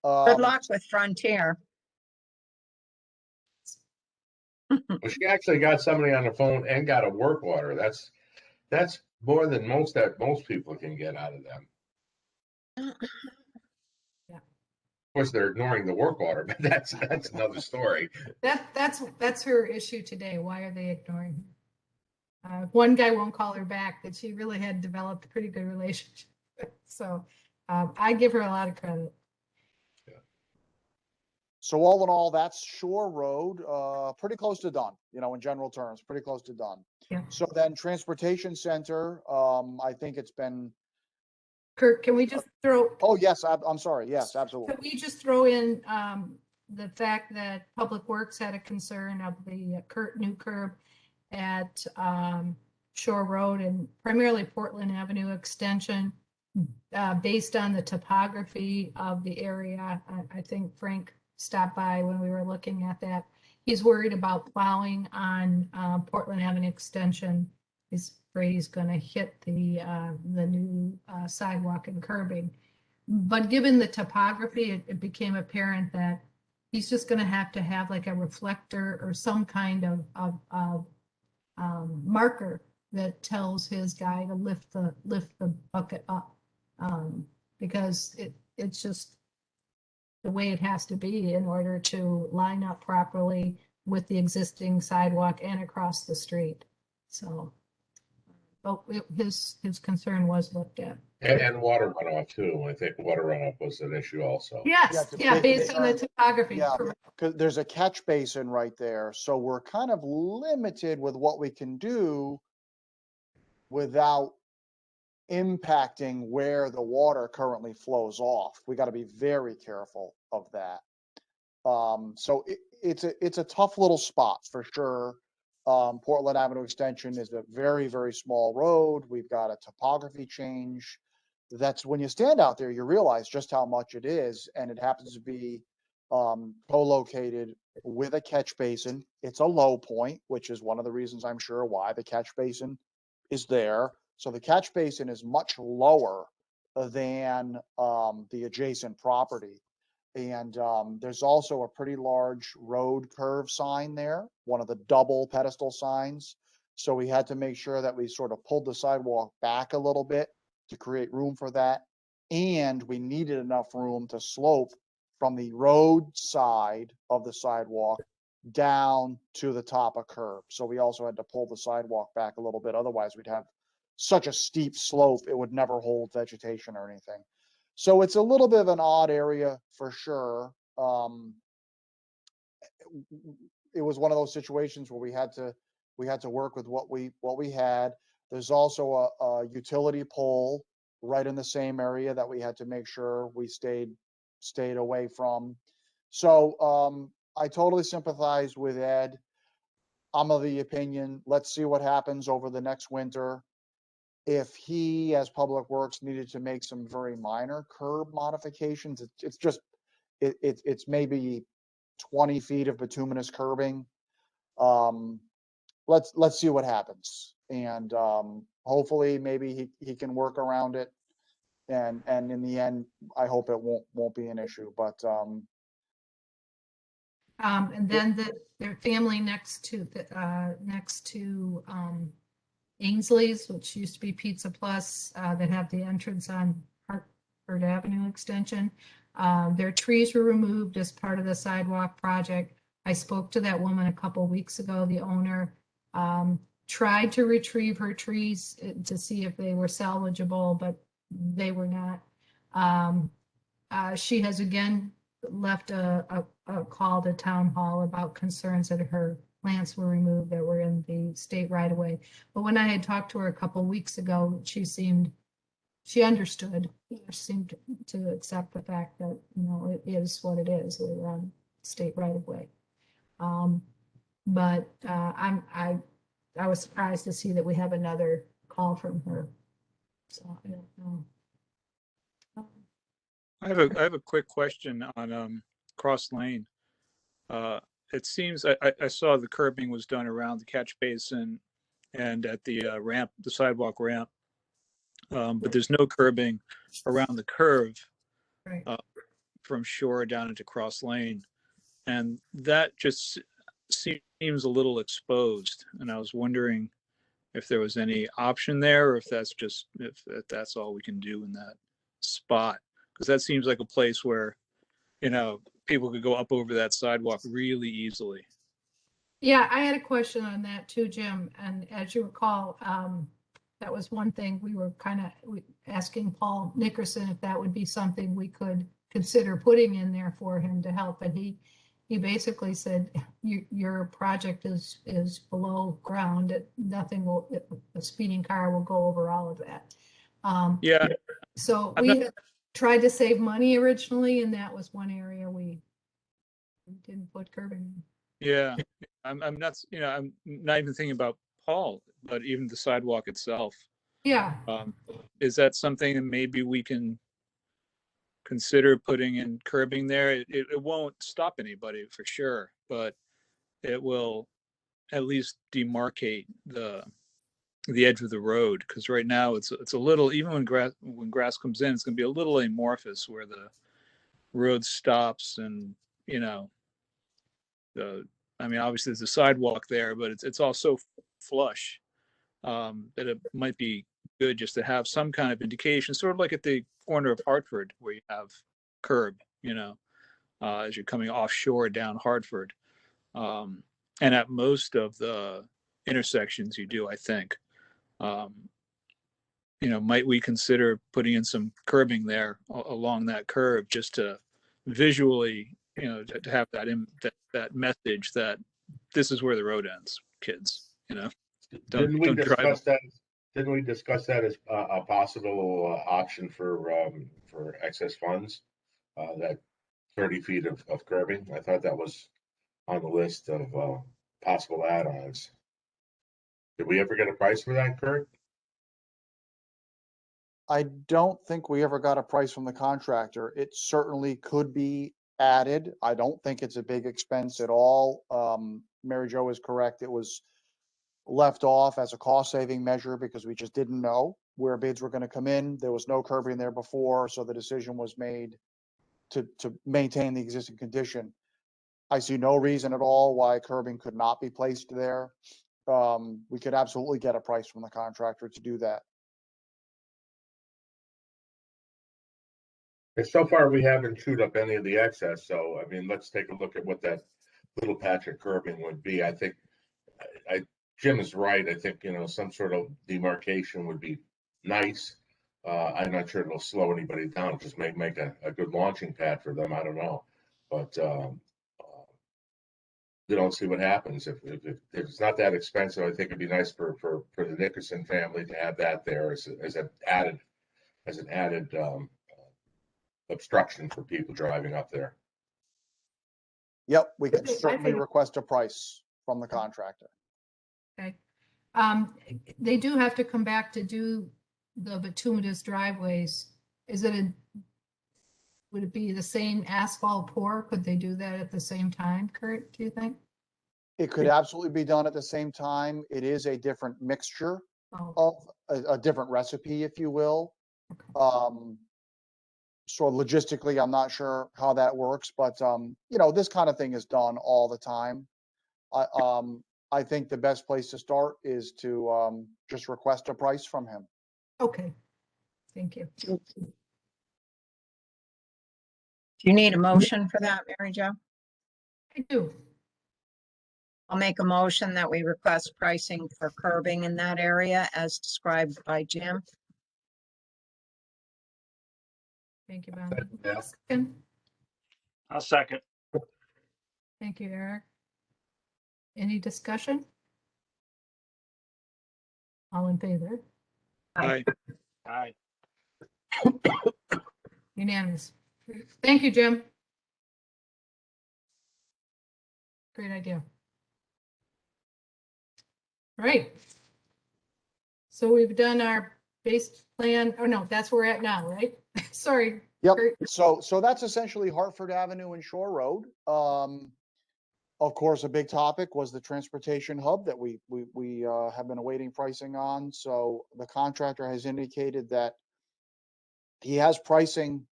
Good luck with Frontier. Well, she actually got somebody on the phone and got a work order. That's more than most people can get out of them. Yeah. Of course, they're ignoring the work order, but that's another story. That's her issue today. Why are they ignoring her? One guy won't call her back, that she really had developed a pretty good relationship with. So I give her a lot of credit. So all in all, that's Shore Road, pretty close to done, in general terms, pretty close to done. Yeah. So then Transportation Center, I think it's been, Kurt, can we just throw, oh, yes, I'm sorry. Yes, absolutely. can we just throw in the fact that Public Works had a concern of the new curb at Shore Road and primarily Portland Avenue extension, based on the topography of the area. I think Frank stopped by when we were looking at that. He's worried about plowing on Portland Avenue extension. He's afraid he's going to hit the new sidewalk and curbing. But given the topography, it became apparent that he's just going to have like a reflector or some kind of marker that tells his guy to lift the bucket up, because it's just the way it has to be in order to line up properly with the existing sidewalk and across the street. So, but his concern was looked at. And water runoff too. I think water runoff was an issue also. Yes, it's a yeah, big based on the concern. topography. Yeah, correct. because there's a catch basin right there, so we're kind of limited with what we can do without impacting where the water currently flows off. We got to be very careful of that. So it's a tough little spot for sure. Portland Avenue Extension is a very, very small road. We've got a topography change. That's when you stand out there, you realize just how much it is, and it happens to be co-located with a catch basin. It's a low point, which is one of the reasons I'm sure why the catch basin is there. So the catch basin is much lower than the adjacent property. And there's also a pretty large road curve sign there, one of the double pedestal signs. So we had to make sure that we sort of pulled the sidewalk back a little bit to create room for that. And we needed enough room to slope from the road side of the sidewalk down to the top of curb. So we also had to pull the sidewalk back a little bit. Otherwise, we'd have such a steep slope, it would never hold vegetation or anything. So it's a little bit of an odd area for sure. It was one of those situations where we had to work with what we had. There's also a utility pole right in the same area that we had to make sure we stayed away from. So I totally sympathize with Ed. I'm of the opinion, let's see what happens over the next winter. If he, as Public Works, needed to make some very minor curb modifications, it's maybe 20 feet of bituminous curbing. Let's see what happens, and hopefully maybe he can work around it, and in the end, I hope it won't be an issue. But And then their family next to Ainsley's, which used to be Pizza Plus, that have the entrance on Hartford Avenue extension. Their trees were removed as part of the sidewalk project. I spoke to that woman a couple weeks ago, the owner, tried to retrieve her trees to see if they were salvageable, but they were not. She has again left a call to town hall about concerns that her plants were removed that were in the state right of way. But when I had talked to her a couple weeks ago, she understood, seemed to accept the fact that, it is what it is. We're on state right of way. But I was surprised to see that we have another call from her. So I don't know. I have a quick question on Cross Lane. It seems I saw the curbing was done around the catch basin and at the ramp, the sidewalk ramp, but there's no curbing around the curve Right. from Shore down into Cross Lane, and that just seems a little exposed. And I was wondering if there was any option there, or if that's all we can do in that spot, because that seems like a place where people could go up over that sidewalk really easily. Yeah, I had a question on that too, Jim. And as you recall, that was one thing we were kind of asking Paul Nickerson if that would be something we could consider putting in there for him to help. And he basically said, your project is below ground. A speeding car will go over all of that. Yeah. So we had tried to save money originally, and that was one area we didn't put curbing in. Yeah, I'm not, I'm not even thinking about Paul, but even the sidewalk itself. Yeah. Is that something that maybe we can consider putting in curbing there? It won't stop anybody for sure, but it will at least demarcate the edge of the road, because right now it's a little, even when grass comes in, it's going to be a little amorphous where the road stops, and obviously there's a sidewalk there, but it's also flush that it might be good just to have some kind of indication, sort of like at the corner of Hartford where you have curb, as you're coming offshore down Hartford. And at most of the intersections you do, I think. might we consider putting in some curbing there along that curb just to visually, to have that message that this is where the road ends, kids, Didn't we don't drive. discuss that? Didn't we discuss that as a possible option for excess funds? That 30 feet of curbing? I thought that was on the list of possible add-ons. Did we ever get a price for that, Kurt? I don't think we ever got a price from the contractor. It certainly could be added. I don't think it's a big expense at all. Mary Jo is correct. It was left off as a cost-saving measure because we just didn't know where bids were going to come in. There was no curbing there before, so the decision was made to maintain the existing condition. I see no reason at all why curbing could not be placed there. We could absolutely get a price from the contractor to do that. And so far, we haven't chewed up any of the excess. So, I mean, let's take a look at what that little patch of curbing would be. I think Jim is right. I think, some sort of demarcation would be nice. I'm not sure it'll slow anybody down. Just make a good launching pad for them. I don't know. But we don't see what happens. If it's not that expensive, I think it'd be nice for the Nickerson family to have that there as an added obstruction for people driving up there. Yep, we can Okay, I certainly think- request a price from the contractor. Okay. They do have to come back to do the bituminous driveways. Would it be the same asphalt pour? Could they do that at the same time, Kurt, do you think? It could absolutely be done at the same time. It is a different mixture Oh, of a different recipe, if you will. okay. So logistically, I'm not sure how that works, but this kind of thing is done all the time. I think the best place to start is to just request a price from him. Okay, thank you. Do you need a motion for that, Mary Jo? I do. I'll make a motion that we request pricing for curbing in that area as described by Jim. Thank you, Bonnie. Yeah. Second. I'll second. Thank you, Eric. Any discussion? All in favor? Aye. Aye. Unanimous. Thank you, Jim. Great idea. All right. So we've done our base plan. Oh, no, that's where we're at now, right? Sorry. Yep. Kurt. So that's essentially Hartford Avenue and Shore Road. Of course, a big topic was the transportation hub that we have been awaiting pricing on. So the contractor has indicated that he has pricing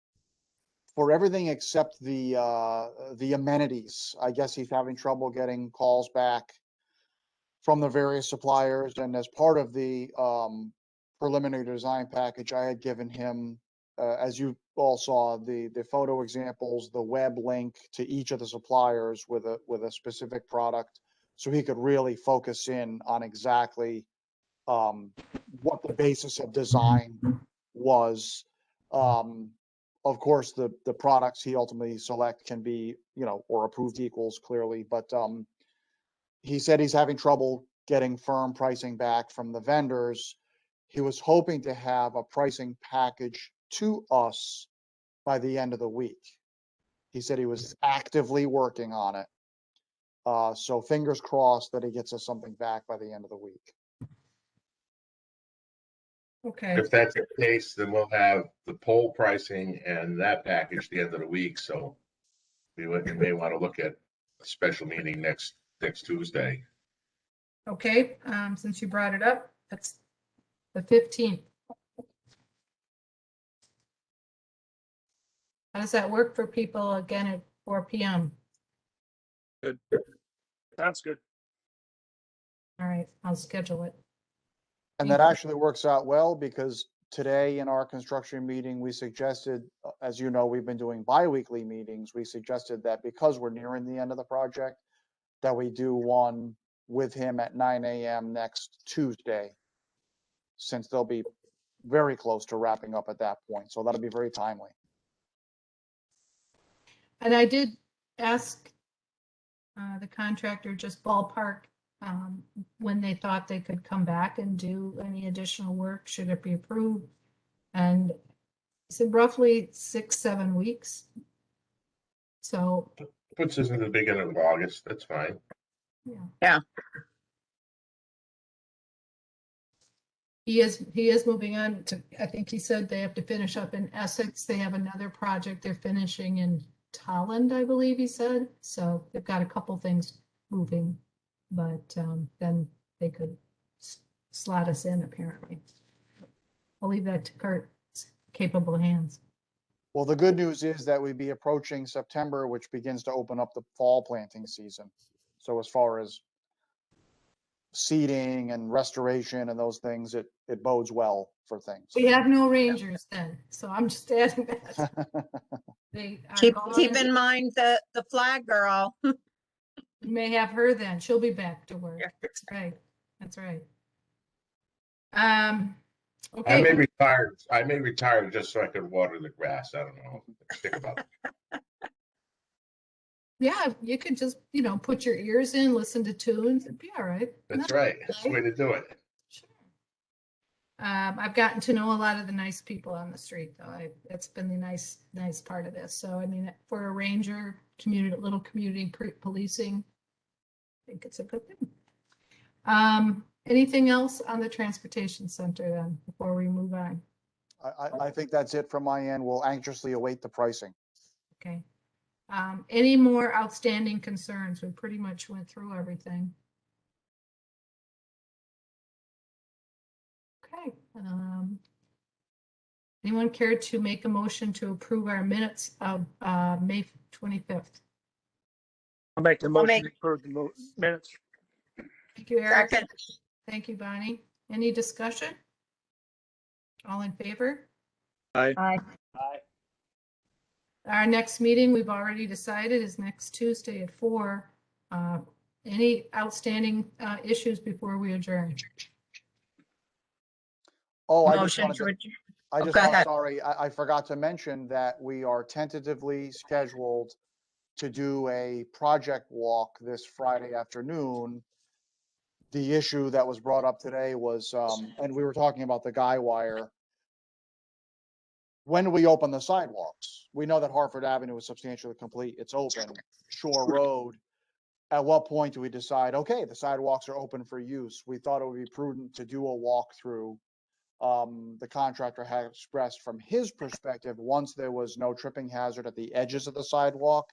for everything except the amenities. I guess he's having trouble getting calls back from the various suppliers. And as part of the preliminary design package, I had given him, as you all saw, the photo examples, the web link to each of the suppliers with a specific product, so he could really focus in on exactly what the basis of design was. Of course, the products he ultimately select can be, or approved equals clearly, but he said he's having trouble getting firm pricing back from the vendors. He was hoping to have a pricing package to us by the end of the week. He said he was actively working on it. So fingers crossed that he gets us something back by the end of the week. Okay, If that's the case, then we'll have the poll pricing and that package the end of the week. So we may want to look at a special meeting next Tuesday. okay. Since you brought it up, that's the 15th. How does that work for people again at 4 p.m.? Good. Sounds good. All right, I'll schedule it. And that actually works out well because today in our construction meeting, we suggested, as you know, we've been doing bi-weekly meetings. We suggested that because we're nearing the end of the project, that we do one with him at 9 a.m. next Tuesday, since there'll be very close to wrapping up at that point. So that'll be very timely. And I did ask the contractor just ballpark when they thought they could come back and do any additional work, should it be approved? And he said roughly 6-7 weeks. So, Puts us in the beginning of August. That's fine. yeah. Yeah. He is moving on to, I think he said they have to finish up in Essex. They have another project they're finishing in Tolland, I believe he said. So they've got a couple things moving, but then they could slot us in apparently. I'll leave that to Kurt's capable hands. Well, the good news is that we'd be approaching September, which begins to open up the fall planting season. So as far as seeding and restoration and those things, it bodes well for things. We have no rangers then, so I'm just adding that. They are Keep gone. in mind the flag girl. You may have her then. She'll be back to work. Yeah. That's right. That's right. I Okay. may retire. I may retire just so I could water the grass. I don't know. Think about it. Yeah, you could just, put your ears in, listen to tunes, it'd be all right. That's right. That's the way to do it. Sure. I've gotten to know a lot of the nice people on the street, though. It's been the nice part of this. So, I mean, for a ranger, little community policing, I think it's a good thing. Anything else on the transportation center then, before we move on? I think that's it from my end. We'll anxiously await the pricing. Okay. Any more outstanding concerns? We pretty much went through everything. Okay. Anyone care to make a motion to approve our minutes of May 25th? I'll make the I'll motion make- to approve the minutes. Thank you, Eric. Second. Thank you, Bonnie. Any discussion? All in favor? Aye. Aye. Our next meeting, we've already decided, is next Tuesday at 4. Any outstanding issues before we adjourn? Oh, Motion to adjourn. I Oh, just go want, ahead. sorry, I forgot to mention that we are tentatively scheduled to do a project walk this Friday afternoon. The issue that was brought up today was, and we were talking about the guy wire. When do we open the sidewalks? We know that Hartford Avenue is substantially complete. It's open. Shore Road. At what point do we decide, okay, the sidewalks are open for use? We thought it would be prudent to do a walkthrough. The contractor had expressed from his perspective, once there was no tripping hazard at the edges of the sidewalk,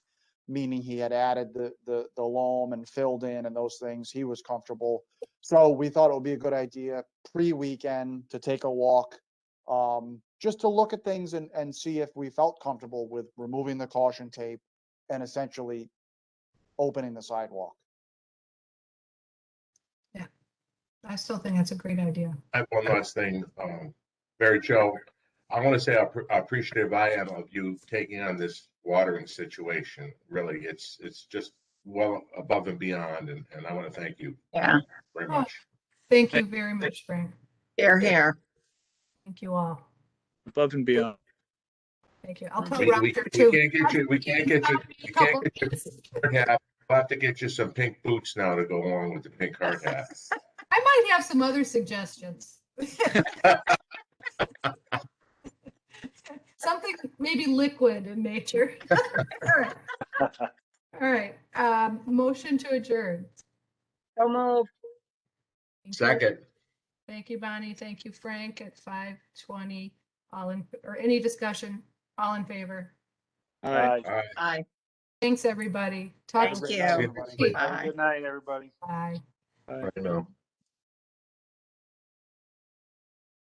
meaning he had added the loam and filled in and those things, he was comfortable. So we thought it would be a good idea pre-weekend to take a walk, just to look at things and see if we felt comfortable with removing the caution tape and essentially opening the sidewalk. I still think that's a great idea. I have one last thing. Mary Jo, I want to say how appreciative I am of you taking on this watering situation. Really, it's just well above and beyond, and I want to thank you Yeah. very much. Thank you very much, Frank. Here. Thank you all. Above and beyond. Thank you. I'll tell We Roger too. can't get you. We can't get you. We can't get you. Yeah, we'll have to get you some pink boots now to go along with the pink hard hat. I might have some other suggestions. Something maybe liquid in nature. All right. All right. Motion to adjourn. So move. Thank you. Second. Thank you, Bonnie. Thank you, Frank, at 5:20. Or any discussion? All in favor? Aye. All right. Aye. Thanks, everybody. Talk Thank to you. Night, everybody. Bye. Good night, everybody. Bye. I know.